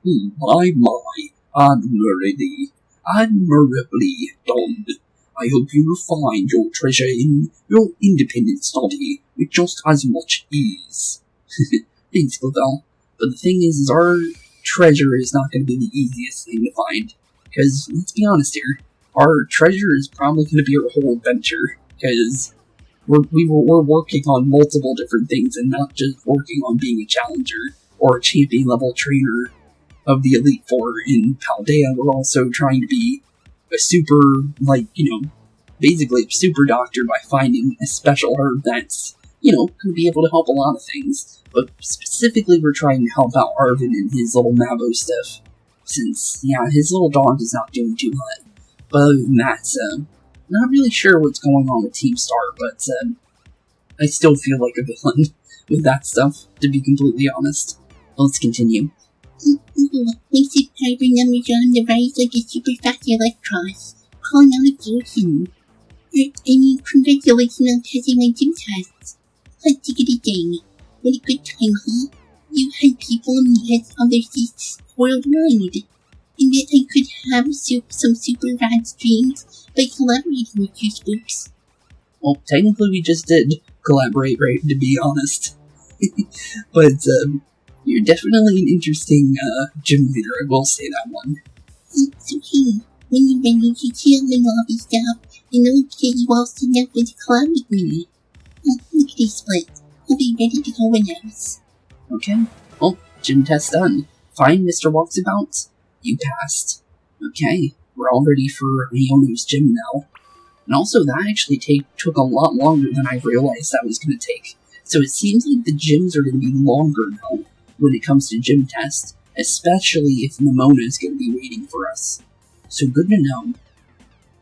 My, admirably done. I hope you will find your treasure in your independent study with just as much ease. Thanks, Clavell. But the thing is our treasure is not going to be the easiest thing to find. Because, let's be honest here, our treasure is probably going to be our whole adventure. Because we're working on multiple different things and not just working on being a challenger or a champion level trainer of the Elite Four in Paldea. We're also trying to be a super, basically a super doctor by finding a special herb that's, going to be able to help a lot of things. But specifically, we're trying to help out Arven and his little Mabo stuff. Since, his little dog is not doing too hot. But other than that, not really sure what's going on with Team Star, but I still feel like a villain with that stuff, to be completely honest. Let's continue. Makes it Arven numbers on the rise like a super fast Electros, calling out a fusion. Congratulations on passing my gym tests. Hot diggity dang. What a good time, huh? You had people in the heads of their seats worldwide. And yet I could have some super rad streams by collaborating with you, Spooks. Well, technically we just did collaborate, right, to be honest. But, you're definitely an interesting, gym leader, I will say that one. So hey, when you're ready to chill and lobby stuff, and I'll get you all signed up with a collab with me. Look at these splits. I'll be ready to go when else. Okay. Well, gym test done. Fine, Mr. Walksabout. You passed. Okay, we're all ready for Iono's gym now. And also, that actually took a lot longer than I realized that was going to take. So it seems like the gyms are going to be longer now when it comes to gym tests, especially if Nemona is going to be waiting for us. So good to know,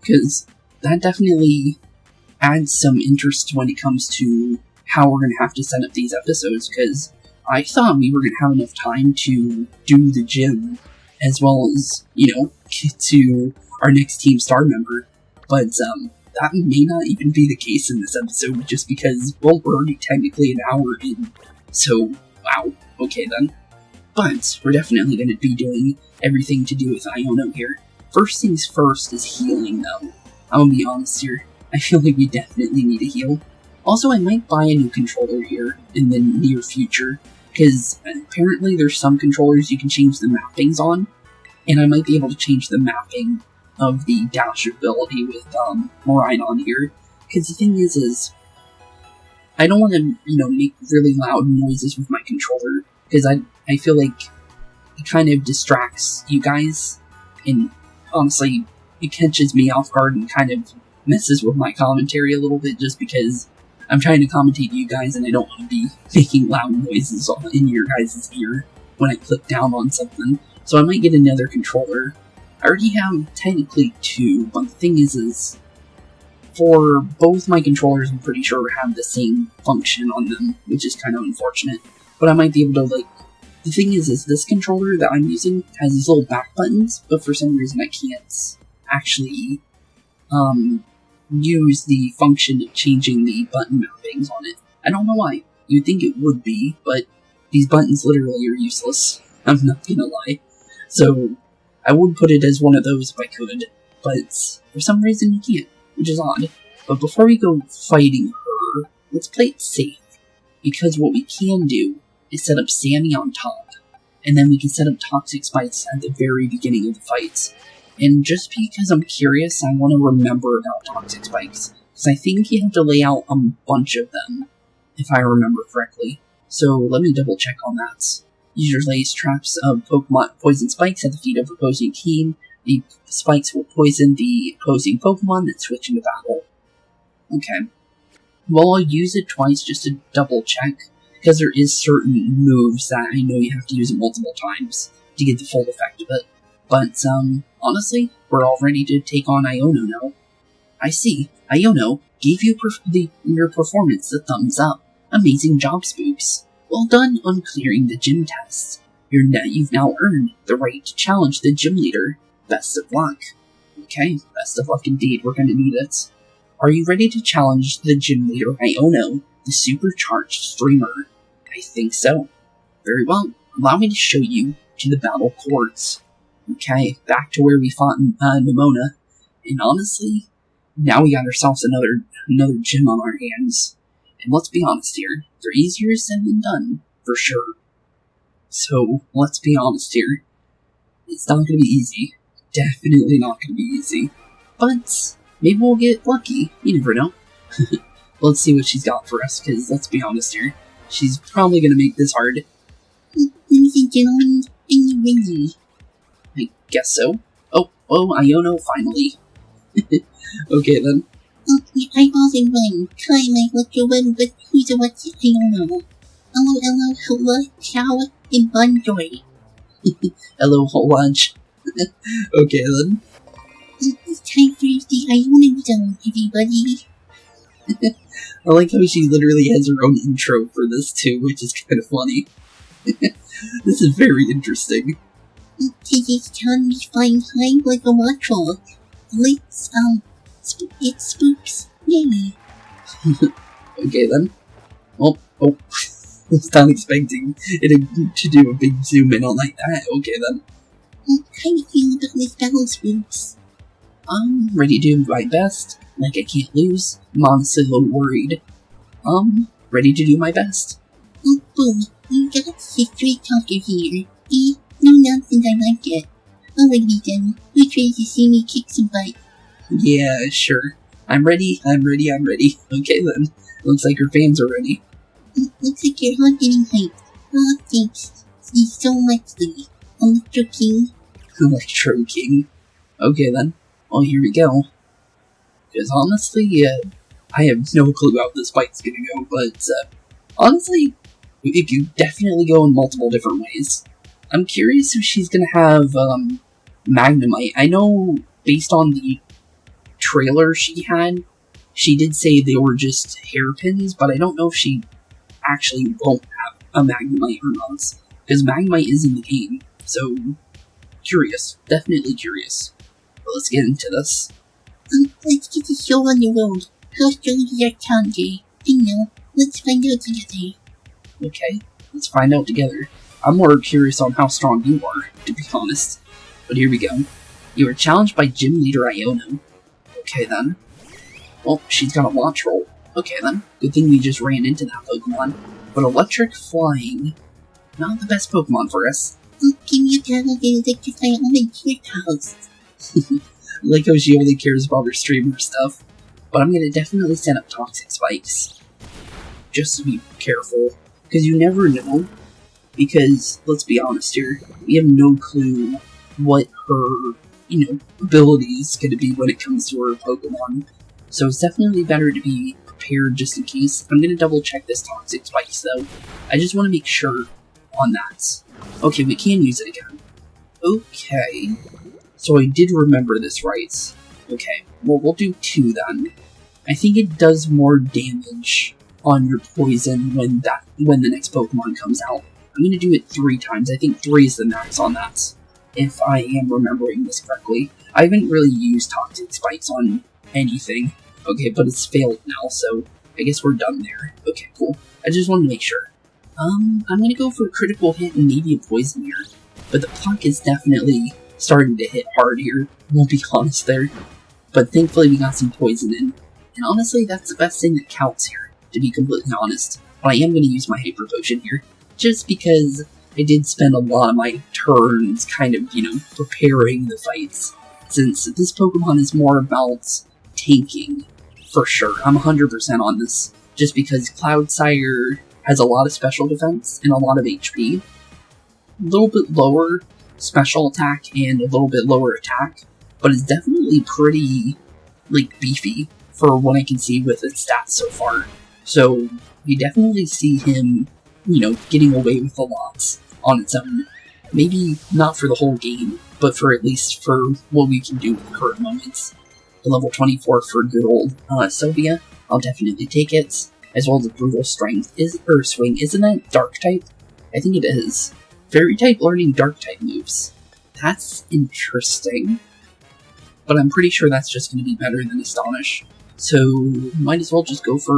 because that definitely adds some interest when it comes to how we're going to have to set up these episodes, because I thought we were going to have enough time to do the gym, as well as, get to our next Team Star member, but that may not even be the case in this episode, just because, well, we're already technically an hour in, so, wow, okay then. But we're definitely going to be doing everything to do with Iono here. First things first is healing, though. I'm going to be honest here, I feel like we definitely need a heal. Also, I might buy a new controller here in the near future, because apparently there's some controllers you can change the mappings on, and I might be able to change the mapping of the dash ability with Miraidon here, because the thing is I don't want to, make really loud noises with my controller, because I feel like it kind of distracts you guys, and honestly, it catches me off guard and kind of messes with my commentary a little bit, just because I'm trying to commentate to you guys, and I don't want to be making loud noises in your guys' ear when I click down on something, so I might get another controller. I already have technically two, but the thing is for both my controllers, I'm pretty sure have the same function on them, which is kind of unfortunate. But I might be able to, the thing is this controller that I'm using has these little back buttons, but for some reason I can't actually, use the function of changing the button mappings on it. I don't know why. You'd think it would be, but these buttons literally are useless. I'm not gonna lie. So, I would put it as one of those if I could, but for some reason you can't, which is odd. But before we go fighting her, let's play it safe, because what we can do is set up Sammy on top, and then we can set up Toxic Spikes at the very beginning of the fights. And just because I'm curious, I want to remember about Toxic Spikes, because I think you have to lay out a bunch of them, if I remember correctly. So let me double check on that. User lays traps of Pokemon poison spikes at the feet of opposing team. The spikes will poison the opposing Pokemon that switch into battle. Okay. Well, I'll use it twice just to double check, because there is certain moves that I know you have to use it multiple times to get the full effect of it. But, honestly, we're all ready to take on Iono now. I see. Iono gave you your performance the thumbs up. Amazing job, Spooks. Well done on clearing the gym tests. You've now earned the right to challenge the gym leader. Best of luck. Okay, best of luck indeed, we're gonna need it. Are you ready to challenge the gym leader Iono, the supercharged streamer? I think so. Very well, allow me to show you to the battle courts. Okay, back to where we fought Nemona. And honestly, now we got ourselves another gym on our hands. And let's be honest here, they're easier said than done, for sure. So, let's be honest here. It's not gonna be easy. Definitely not gonna be easy. But, maybe we'll get lucky. You never know. Let's see what she's got for us, because let's be honest here. She's probably gonna make this hard. Ladies and gentlemen, are you ready? I guess so. Oh, Iono, finally. Okay then. Okay, I wasn't running. Time I let you run, but who's a what's I don't know. Hello, ciao, and bonjour. Hello, whole lunch. Okay then. It's time for the Iono zone, everybody. I like how she literally has her own intro for this too, which is kind of funny. This is very interesting. Today's time is flying high like a watchhole. It's Spooks. Yay. Okay then. Oh. I was not expecting it to do a big zoom in on like that. Okay then. How do you feel about this battle, Spooks? I'm ready to do my best. Like I can't lose. I'm honestly a little worried. Ready to do my best. Oh, boom. You got history talker here. No nonsense, I like it. Alrighty then. You're ready to see me kick some butt. Yeah, sure. I'm ready. Okay then. Looks like your fans are ready. Looks like you're all getting hyped. Oh, thanks. He's so much the Electro King. Electro King. Okay then. Well, here we go. Because honestly, I have no clue how this fight's gonna go, but honestly, it could definitely go in multiple different ways. I'm curious if she's gonna have Magnemite. I know based on the trailer she had, she did say they were just hairpins, but I don't know if she actually won't have a Magnemite or not, because Magnemite is in the game, so curious, definitely curious. But let's get into this. Let's get the show on the road. How strong is our Tandy? I know. Let's find out together. Okay, let's find out together. I'm more curious on how strong you are, to be honest. But here we go. You are challenged by Gym Leader Iono. Okay then. Well, she's got a launch roll. Okay then. Good thing we just ran into that Pokemon. But Electric Flying, not the best Pokemon for us. Can you tell me the electrify only your house? Like how she only cares about her streamer stuff. But I'm gonna definitely set up Toxic Spikes. Just to be careful. Because you never know. Because, let's be honest here, we have no clue what her, ability is going to be when it comes to her Pokemon. So it's definitely better to be prepared just in case. I'm going to double check this Toxic Spikes though. I just want to make sure on that. Okay, we can use it again. Okay. So I did remember this right. Okay, well we'll do 2 then. I think it does more damage on your poison when the next Pokemon comes out. I'm going to do it 3 times. I think 3 is the max on that, if I am remembering this correctly. I haven't really used Toxic Spikes on anything. Okay, but it's failed now, so I guess we're done there. Okay, cool. I just want to make sure. I'm going to go for a critical hit and maybe a poison here. But the puck is definitely starting to hit hard here. We'll be honest there. But thankfully we got some poison in. And honestly, that's the best thing that counts here, to be completely honest. But I am going to use my Hyper Potion here. Just because I did spend a lot of my turns kind of, preparing the fights. Since this Pokemon is more about tanking, for sure. I'm 100% on this. Just because Cloudsire has a lot of special defense and a lot of HP. A little bit lower special attack and a little bit lower attack. But it's definitely pretty, beefy for what I can see with its stats so far. So, we definitely see him getting away with a lot on its own. Maybe not for the whole game, but for at least for what we can do at the current moments. The level 24 for good old Sylvia, I'll definitely take it, as well as Brutal Strength. Earth Swing, isn't that Dark type? I think it is. Fairy type learning Dark type moves. That's interesting. But I'm pretty sure that's just going to be better than Astonish. So, might as well just go for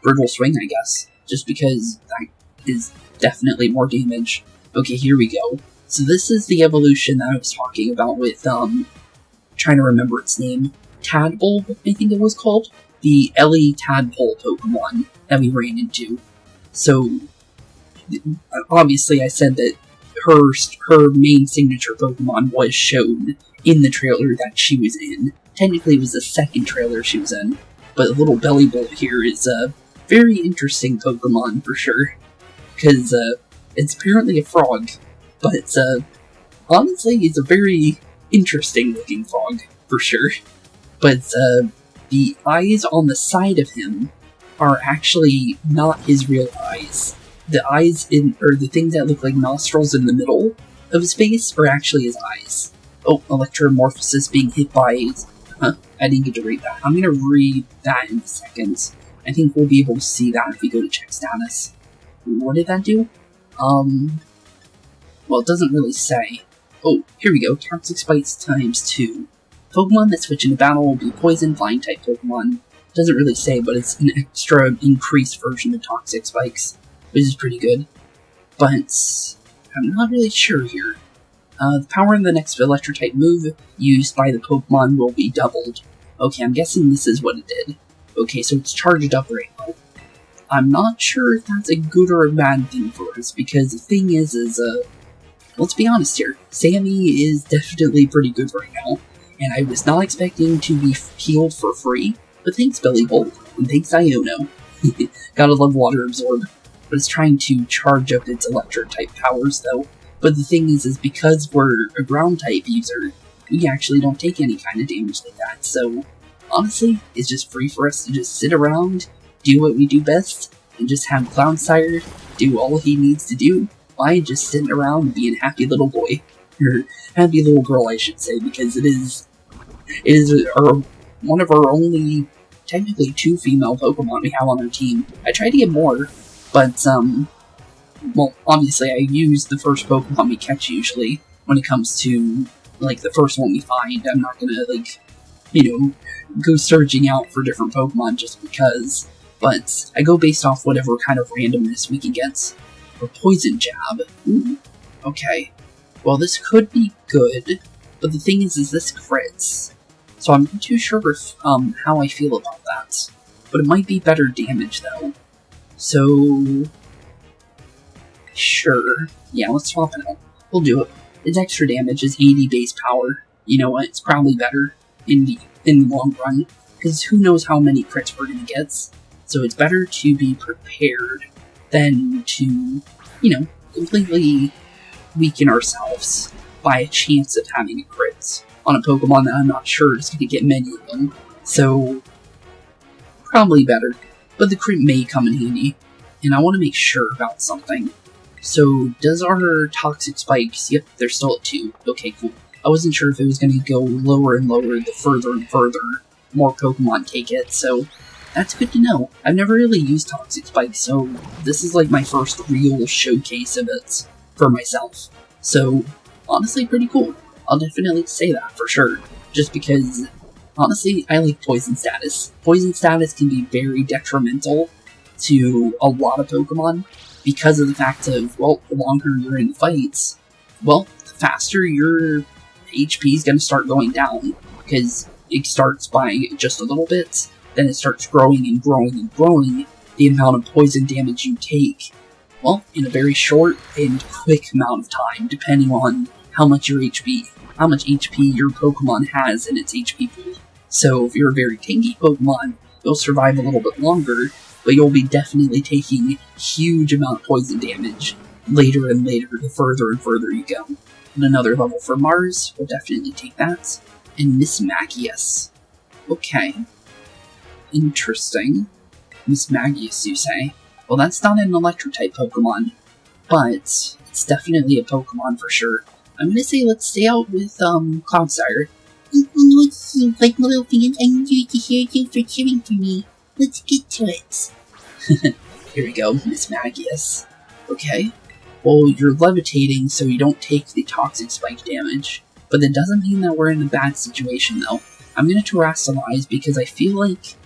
Brutal Swing, I guess. Just because that is definitely more damage. Okay, here we go. So this is the evolution that I was talking about with, trying to remember its name. Tadpole, I think it was called? The Ellie Tadpole Pokemon that we ran into. So, obviously I said that her main signature Pokemon was shown in the trailer that she was in. Technically it was the second trailer she was in, but the little Belly Bolt here is a very interesting Pokemon for sure. Because it's apparently a frog, but honestly, it's a very interesting looking frog, for sure. But the eyes on the side of him are actually not his real eyes. The eyes or the things that look like nostrils in the middle of his face are actually his eyes. Oh, Electromorphosis being hit by his... Huh? I didn't get to read that. I'm gonna read that in a second. I think we'll be able to see that if we go to check status. What did that do? Well, it doesn't really say. Oh, here we go. Toxic Spikes times 2. Pokemon that switch into battle will be Poison, Flying type Pokemon. It doesn't really say, but it's an extra increased version of Toxic Spikes, which is pretty good. But I'm not really sure here. The power of the next Electro-type move used by the Pokemon will be doubled. Okay, I'm guessing this is what it did. Okay, so it's charged up right now. I'm not sure if that's a good or a bad thing for us, because the thing is, let's be honest here, Sammy is definitely pretty good right now, and I was not expecting to be healed for free, but thanks Belly Bolt, and thanks Iono. Gotta love Water Absorb. but it's trying to charge up its electric-type powers, though. But the thing is because we're a ground-type user, we actually don't take any kind of damage like that, so honestly, it's just free for us to just sit around, do what we do best, and just have Cloudsire do all he needs to do by just sitting around and being a happy little boy. Or happy little girl, I should say, because it is one of our only, technically 2 female Pokemon we have on our team. I tried to get more, but, well, obviously I use the first Pokemon we catch usually when it comes to, like, the first one we find. I'm not gonna, like, go searching out for different Pokemon just because, but I go based off whatever kind of randomness we can get. A Poison Jab. Ooh, okay. Well, this could be good, but the thing is this crits. So I'm not too sure if, how I feel about that. But it might be better damage, though. So, sure. Yeah, let's swap it out. We'll do it. Its extra damage is 80 base power. You know what? It's probably better in the long run, because who knows how many crits we're gonna get. So it's better to be prepared than to, completely weaken ourselves by a chance of having a crit on a Pokemon that I'm not sure is going to get many of them. So, probably better. But the crit may come in handy, and I want to make sure about something. So, does our Toxic Spikes... Yep, they're still at 2. Okay, cool. I wasn't sure if it was going to go lower and lower the further and further more Pokemon take it, so that's good to know. I've never really used Toxic Spikes, so this is like my first real showcase of it for myself. So, honestly, pretty cool. I'll definitely say that for sure. Just because, honestly, I like Poison Status. Poison Status can be very detrimental to a lot of Pokemon because of the fact of, well, the longer you're in fights, well, the faster your HP is going to start going down. Because it starts by just a little bit, then it starts growing and growing and growing the amount of poison damage you take. Well, in a very short and quick amount of time, depending on how much your HP your Pokemon has in its HP pool. So if you're a very tanky Pokemon, you'll survive a little bit longer, but you'll be definitely taking huge amount of poison damage later and later the further and further you go. And another level for Mars, we'll definitely take that. And Miss Magius. Okay. Interesting. Miss Magius, you say? Well, that's not an Electro-type Pokemon, but it's definitely a Pokemon for sure. I'm gonna say let's stay out with, Cloudsire. It seems like little fans, I enjoyed to hear you for cheering for me. Let's get to it. Here we go, Miss Magius. Okay. Well, you're levitating, so you don't take the Toxic Spike damage. But that doesn't mean that we're in a bad situation, though. I'm gonna Terrasilize because I feel like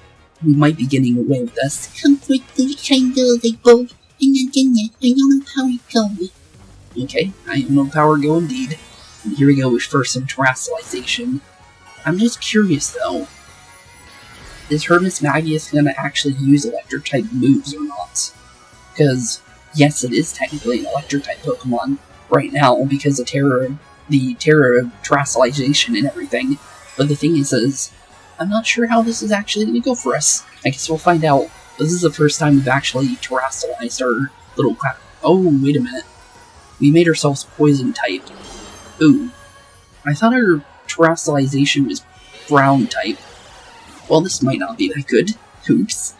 we might be getting away with this. Comfort the kind of like both, and then I don't know how it goes. Okay, I have no power go indeed. And here we go with first some Terrasilization. I'm just curious, though. Is her Miss Magius gonna actually use Electric-type moves or not? Because, yes, it is technically an Electric-type Pokemon right now because of the Terra Terrasilization and everything. But the thing is I'm not sure how this is actually going to go for us. I guess we'll find out. This is the first time we've actually Terrasilized our little crap. Oh, wait a minute. We made ourselves Poison-type. Ooh. I thought our Terrasilization was Ground-type. Well, this might not be that good. Oops.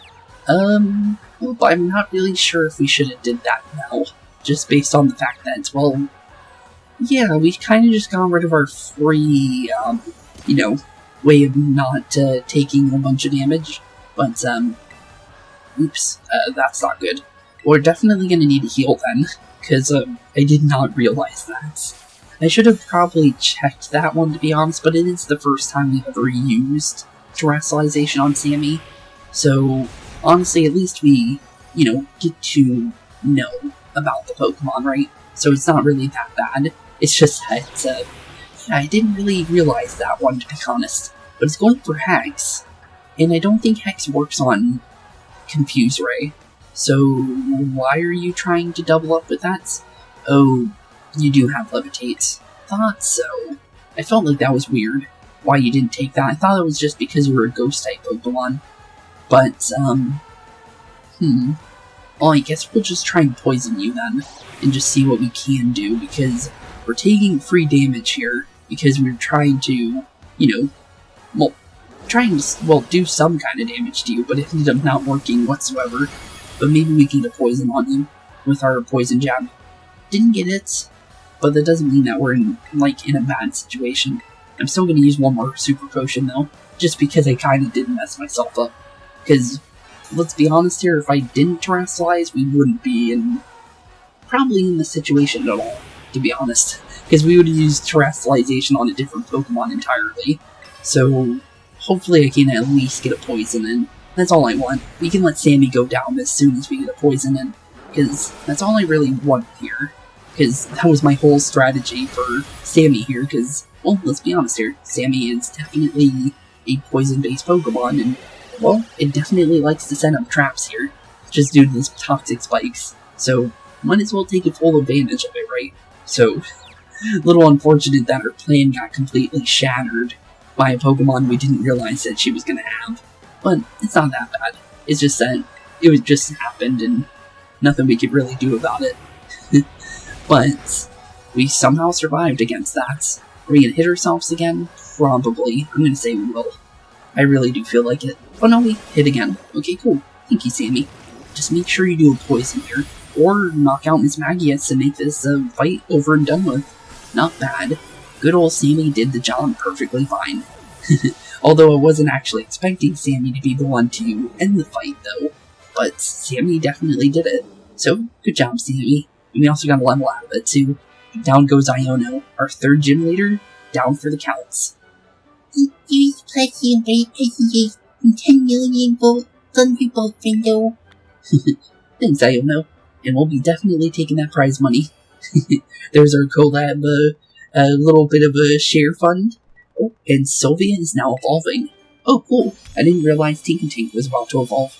Well, I'm not really sure if we should have did that now. Just based on the fact that, well, yeah, we kind of just got rid of our free, way of not taking a bunch of damage. But, oops, that's not good. We're definitely going to need a heal then, because I did not realize that. I should have probably checked that one, to be honest, but it is the first time we've ever used Terrasilization on Sammy. So, honestly, at least we, get to know about the Pokemon, right? So it's not really that bad. It's just that, I didn't really realize that one, to be honest. But it's going for Hex, and I don't think Hex works on Confuse Ray. So, why are you trying to double up with that? Oh, you do have Levitate. Thought so. I felt like that was weird, why you didn't take that. I thought it was just because you were a Ghost-type Pokemon. But, Well, I guess we'll just try and poison you then, and just see what we can do, because we're taking free damage here, because we're trying to, you know, do some kind of damage to you, but it ended up not working whatsoever. But maybe we can get poison on you with our poison jab. Didn't get it, but that doesn't mean that we're in a bad situation. I'm still going to use one more super potion though, just because I kind of did mess myself up. Because, let's be honest here, if I didn't terrestrialize, we wouldn't be probably in this situation at all, to be honest. Because we would have used terrestrialization on a different Pokemon entirely. So, hopefully I can at least get a poison in. That's all I want. We can let Sammy go down as soon as we get a poison in. Because that's all I really want here. Because that was my whole strategy for Sammy here. Because, well, let's be honest here. Sammy is definitely a poison-based Pokemon. And, well, it definitely likes to set up traps here. Just due to these toxic spikes. So, might as well take full advantage of it, right? So, little unfortunate that our plan got completely shattered by a Pokemon we didn't realize that she was going to have. But it's not that bad. It's just that it just happened and nothing we could really do about it. But we somehow survived against that. Are we going to hit ourselves again? Probably. I'm going to say we will. I really do feel like it. Oh no, we hit again. Okay, cool. Thank you, Sammy. Just make sure you do a poison here. Or knock out Miss Magius to make this fight over and done with. Not bad. Good old Sammy did the job perfectly fine. Although I wasn't actually expecting Sammy to be the one to end the fight, though. But Sammy definitely did it. So, good job, Sammy. And we also got a level out of it, too. Down goes Iono, our third gym leader, down for the counts. Use Plessie and Brave Passengers and 10 million volt Thunderbolt window. Thanks, Iono. And we'll be definitely taking that prize money. There's our collab, a little bit of a share fund. Oh, and Sylvia is now evolving. Oh, cool. I didn't realize Tinkatink was about to evolve.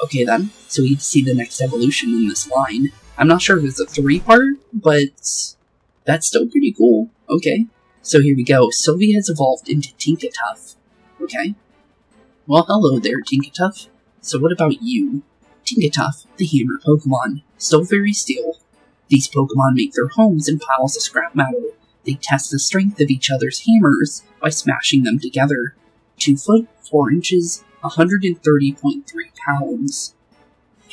Okay then, so we get to see the next evolution in this line. I'm not sure if it's a 3-part, but that's still pretty cool. Okay, so here we go. Sylvia has evolved into Tinkatuff. Okay. Well, hello there, Tinkatuff. So what about you? Tinkatuff, the hammer Pokemon. Still very steel. These Pokemon make their homes in piles of scrap metal. They test the strength of each other's hammers by smashing them together. 2 foot, 4 inches, 130.3 pounds.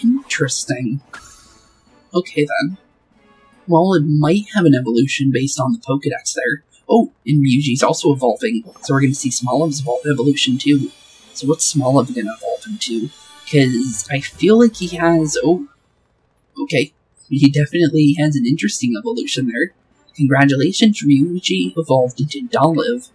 Interesting. Okay then. Well, it might have an evolution based on the Pokedex there. Oh, and Ryuji's also evolving, so we're going to see Smoliv's evolution too. So what's Smoliv going to evolve into? Because I feel like he has... Oh, okay. He definitely has an interesting evolution there. Congratulations, Ryuji evolved into Dolive.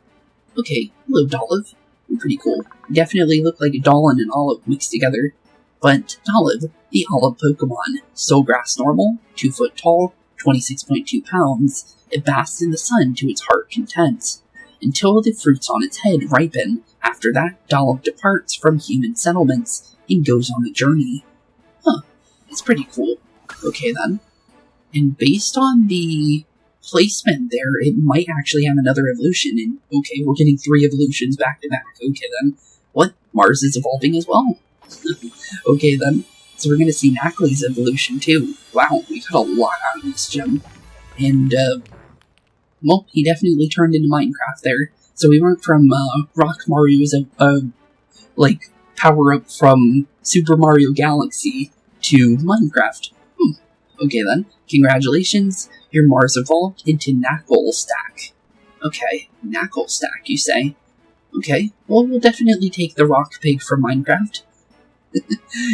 Okay, hello Dolive. You're pretty cool. You definitely look like a doll and an olive mixed together. But Dolive, the olive Pokemon, still grass normal, 2 foot tall, 26.2 pounds, it basks in the sun to its heart content, until the fruits on its head ripen. After that, Dolive departs from human settlements and goes on a journey. Huh, it's pretty cool. Okay then. And based on the placement there, it might actually have another evolution, and okay, we're getting 3 evolutions back to back. Okay then. What? Mars is evolving as well. Okay then. So we're gonna see Nacli's evolution too. Wow, we got a lot out of this gym. And, well, he definitely turned into Minecraft there. So we went from, Rock Mario's, power-up from Super Mario Galaxy to Minecraft. Okay then. Congratulations. Your Mars evolved into Knucklestack. Okay, Knucklestack, you say? Okay, well, we'll definitely take the rock pig from Minecraft.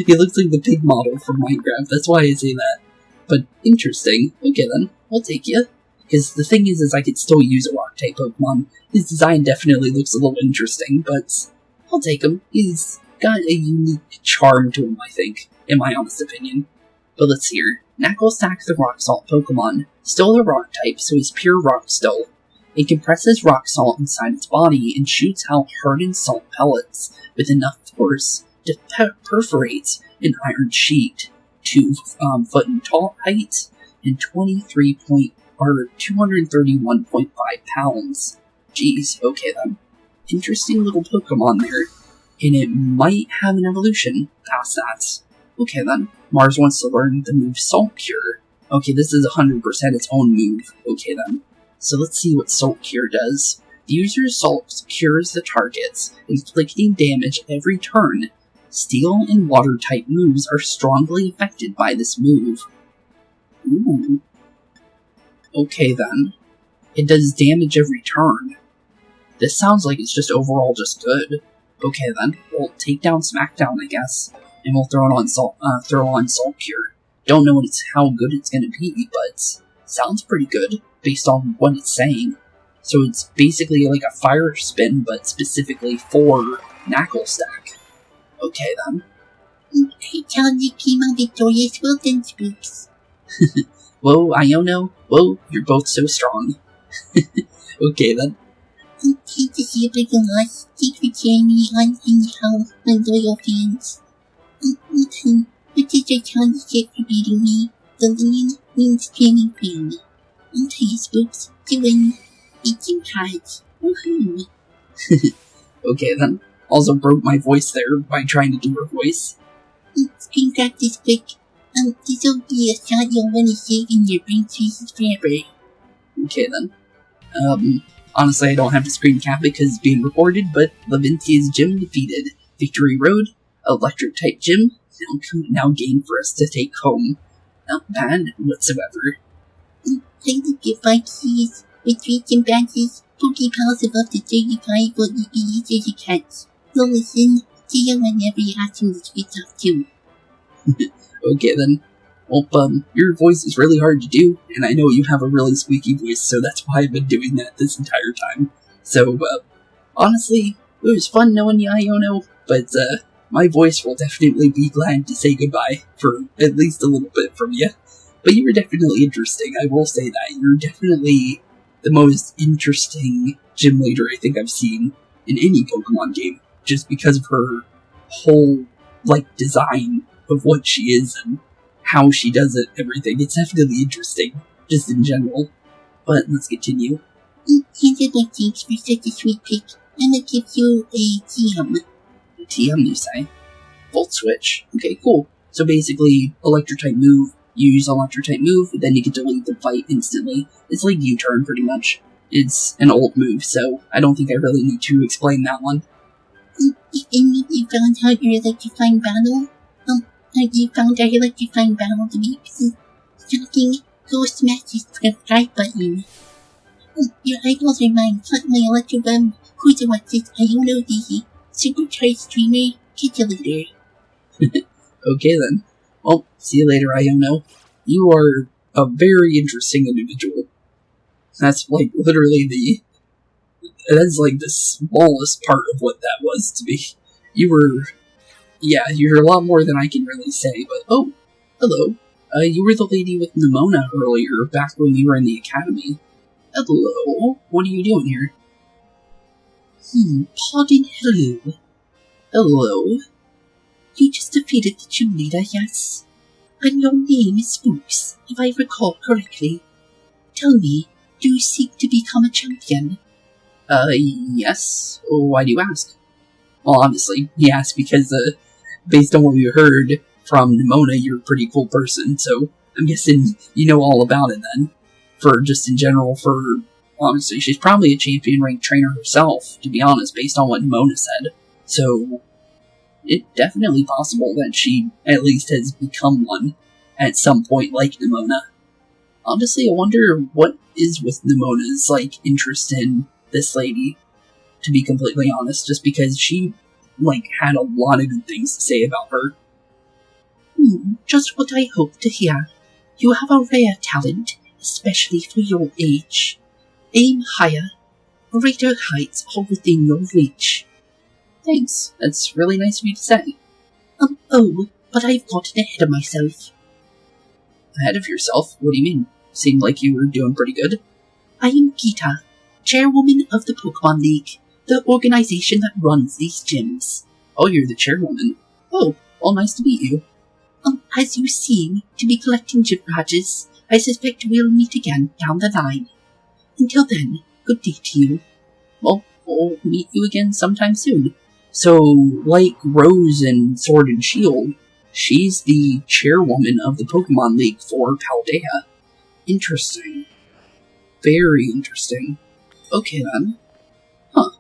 He looks like the pig model from Minecraft, that's why I say that. But interesting. Okay then, we'll take you. Because the thing is I could still use a rock-type Pokemon. His design definitely looks a little interesting, but I'll take him. He's got a unique charm to him, I think, in my honest opinion. But let's see here. Knucklestack the rock salt Pokemon. Still a rock type, so he's pure rock still. It compresses rock salt inside its body and shoots out hardened salt pellets with enough force to perforate an iron sheet. 2 foot in tall height and 231.5 pounds. Jeez, okay then. Interesting little Pokemon there. And it might have an evolution past that. Okay then, Mars wants to learn the move Salt Cure. Okay, this is 100% its own move. Okay then. So let's see what Salt Cure does. The user's Salt cures the targets, inflicting damage every turn. Steel and Water type moves are strongly affected by this move. Ooh. Okay then. It does damage every turn. This sounds like it's just overall just good. Okay then, we'll take down Smackdown, I guess, and we'll throw on Salt Cure. Don't know how good it's gonna be, but sounds pretty good based on what it's saying. So it's basically like a Fire Spin, but specifically for Knuckle Stack. Okay then. I tell you came out victorious, well done, Spooks. Whoa, Iono. Whoa, you're both so strong. Okay then. Hate to see a big loss. Thanks for cheering me on anyhow, my loyal fans. Listen, what is your challenge get for beating me? The lean means training fan. I'll tell you, Spooks, to win, it's you hard. Woohoo! Okay then. Also broke my voice there by trying to do her voice. Screen grab this quick. This'll be a shot you'll want to save in your brain traces forever. Okay then. Honestly, I don't have to screen cap because it's being recorded, but Levincia's gym defeated. Victory Road, Electric type gym, now gain for us to take home. Not bad whatsoever. I look at my keys. With rates and badges, Pokepals of up to 35 will be easier to catch. So listen, see you whenever you have some to switch up to. Okay then. Well, your voice is really hard to do, and I know you have a really squeaky voice, so that's why I've been doing that this entire time. So, honestly, it was fun knowing you, Iono, but, my voice will definitely be glad to say goodbye for at least a little bit from you. But you were definitely interesting, I will say that. You're definitely the most interesting gym leader I think I've seen in any Pokemon game, just because of her whole, design of what she is and how she does it, everything. It's definitely interesting, just in general. But let's continue. Here's my thanks for such a sweet pick. I'm gonna give you a TM. A TM, you say? Volt Switch. Okay, cool. So basically, Electric-type move, you use Electric-type move, then you get to leave the fight instantly. It's like U-turn, pretty much. It's an old move, so I don't think I really need to explain that one. If any of you found out your electrifying battle, you found our electrifying battle to be shocking, go smash the subscribe button. Your eyeballs are mine, cut my electro who's the what's this, Iono the supercharged streamer, catch you later. Okay then. Well, see you later, Iono. You are a very interesting individual. That's literally that's the smallest part of what that was to me. You're a lot more than I can really say, but oh, hello. You were the lady with Nemona earlier, back when you were in the academy. Hello, what are you doing here? Pardon, hello. Hello. You just defeated the gym leader, yes? And your name is Spooks, if I recall correctly. Tell me, do you seek to become a champion? Yes. Why do you ask? Well, obviously, yes, because, based on what we heard from Nemona, you're a pretty cool person, so I'm guessing you know all about it then. Honestly, she's probably a champion-ranked trainer herself, to be honest, based on what Nemona said. So, it's definitely possible that she at least has become one at some point like Nemona. Honestly, I wonder what is with Nemona's, interest in this lady, to be completely honest, just because she, had a lot of good things to say about her. Just what I hoped to hear. You have a rare talent, especially for your age. Aim higher. Greater heights are within your reach. Thanks, that's really nice of you to say. But I've gotten ahead of myself. Ahead of yourself? What do you mean? Seemed like you were doing pretty good. I am Geeta, chairwoman of the Pokemon League, the organization that runs these gyms. Oh, you're the chairwoman. Oh, well, nice to meet you. As you seem to be collecting gym badges, I suspect we'll meet again down the line. Until then, good day to you. Well, we'll meet you again sometime soon. So, like Rose and Sword and Shield, she's the chairwoman of the Pokemon League for Paldea. Interesting. Very interesting. Okay then. Huh.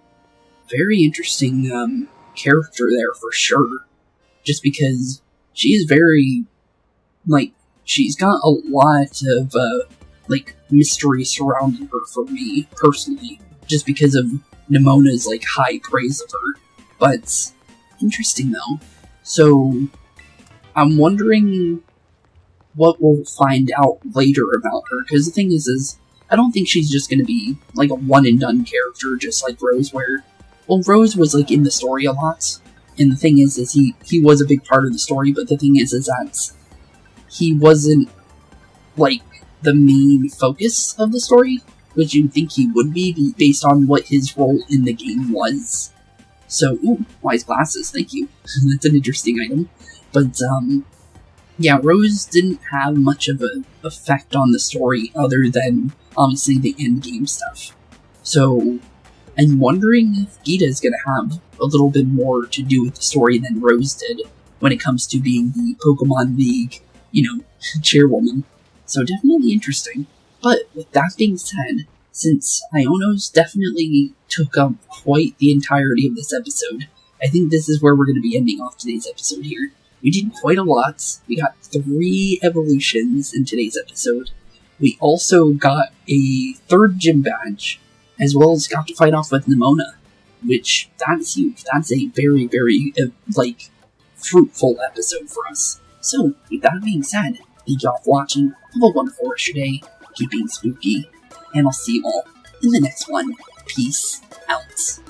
Very interesting, character there for sure. Just because she is very, like, she's got a lot of, mystery surrounding her for me, personally. Just because of Nemona's, high praise of her. But, interesting though. So, I'm wondering what we'll find out later about her. Because the thing is, I don't think she's just gonna be, a one-and-done character, just like Rose, where... Well, Rose was, in the story a lot. And the thing is he was a big part of the story, but the thing is that he wasn't, the main focus of the story, which you'd think he would be based on what his role in the game was. So, ooh, wise glasses, thank you. That's an interesting item. But, yeah, Rose didn't have much of an effect on the story other than, obviously, the endgame stuff. So, I'm wondering if Geeta is going to have a little bit more to do with the story than Rose did when it comes to being the Pokemon League, chairwoman. So definitely interesting. But with that being said, since Iono's definitely took up quite the entirety of this episode, I think this is where we're going to be ending off today's episode here. We did quite a lot. We got 3 evolutions in today's episode. We also got a 3rd gym badge, as well as got to fight off with Nemona, which, that's huge. That's a very, very, fruitful episode for us. So, with that being said, thank y'all for watching. Have a wonderful rest of your day. Keep being spooky. And I'll see you all in the next one. Peace out.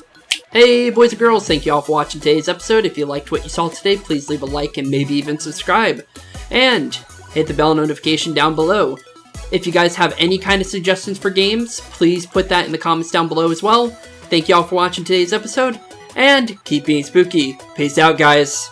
Hey boys and girls, thank you all for watching today's episode. If you liked what you saw today, please leave a like and maybe even subscribe. And hit the bell notification down below. If you guys have any kind of suggestions for games, please put that in the comments down below as well. Thank you all for watching today's episode, and keep being spooky. Peace out, guys.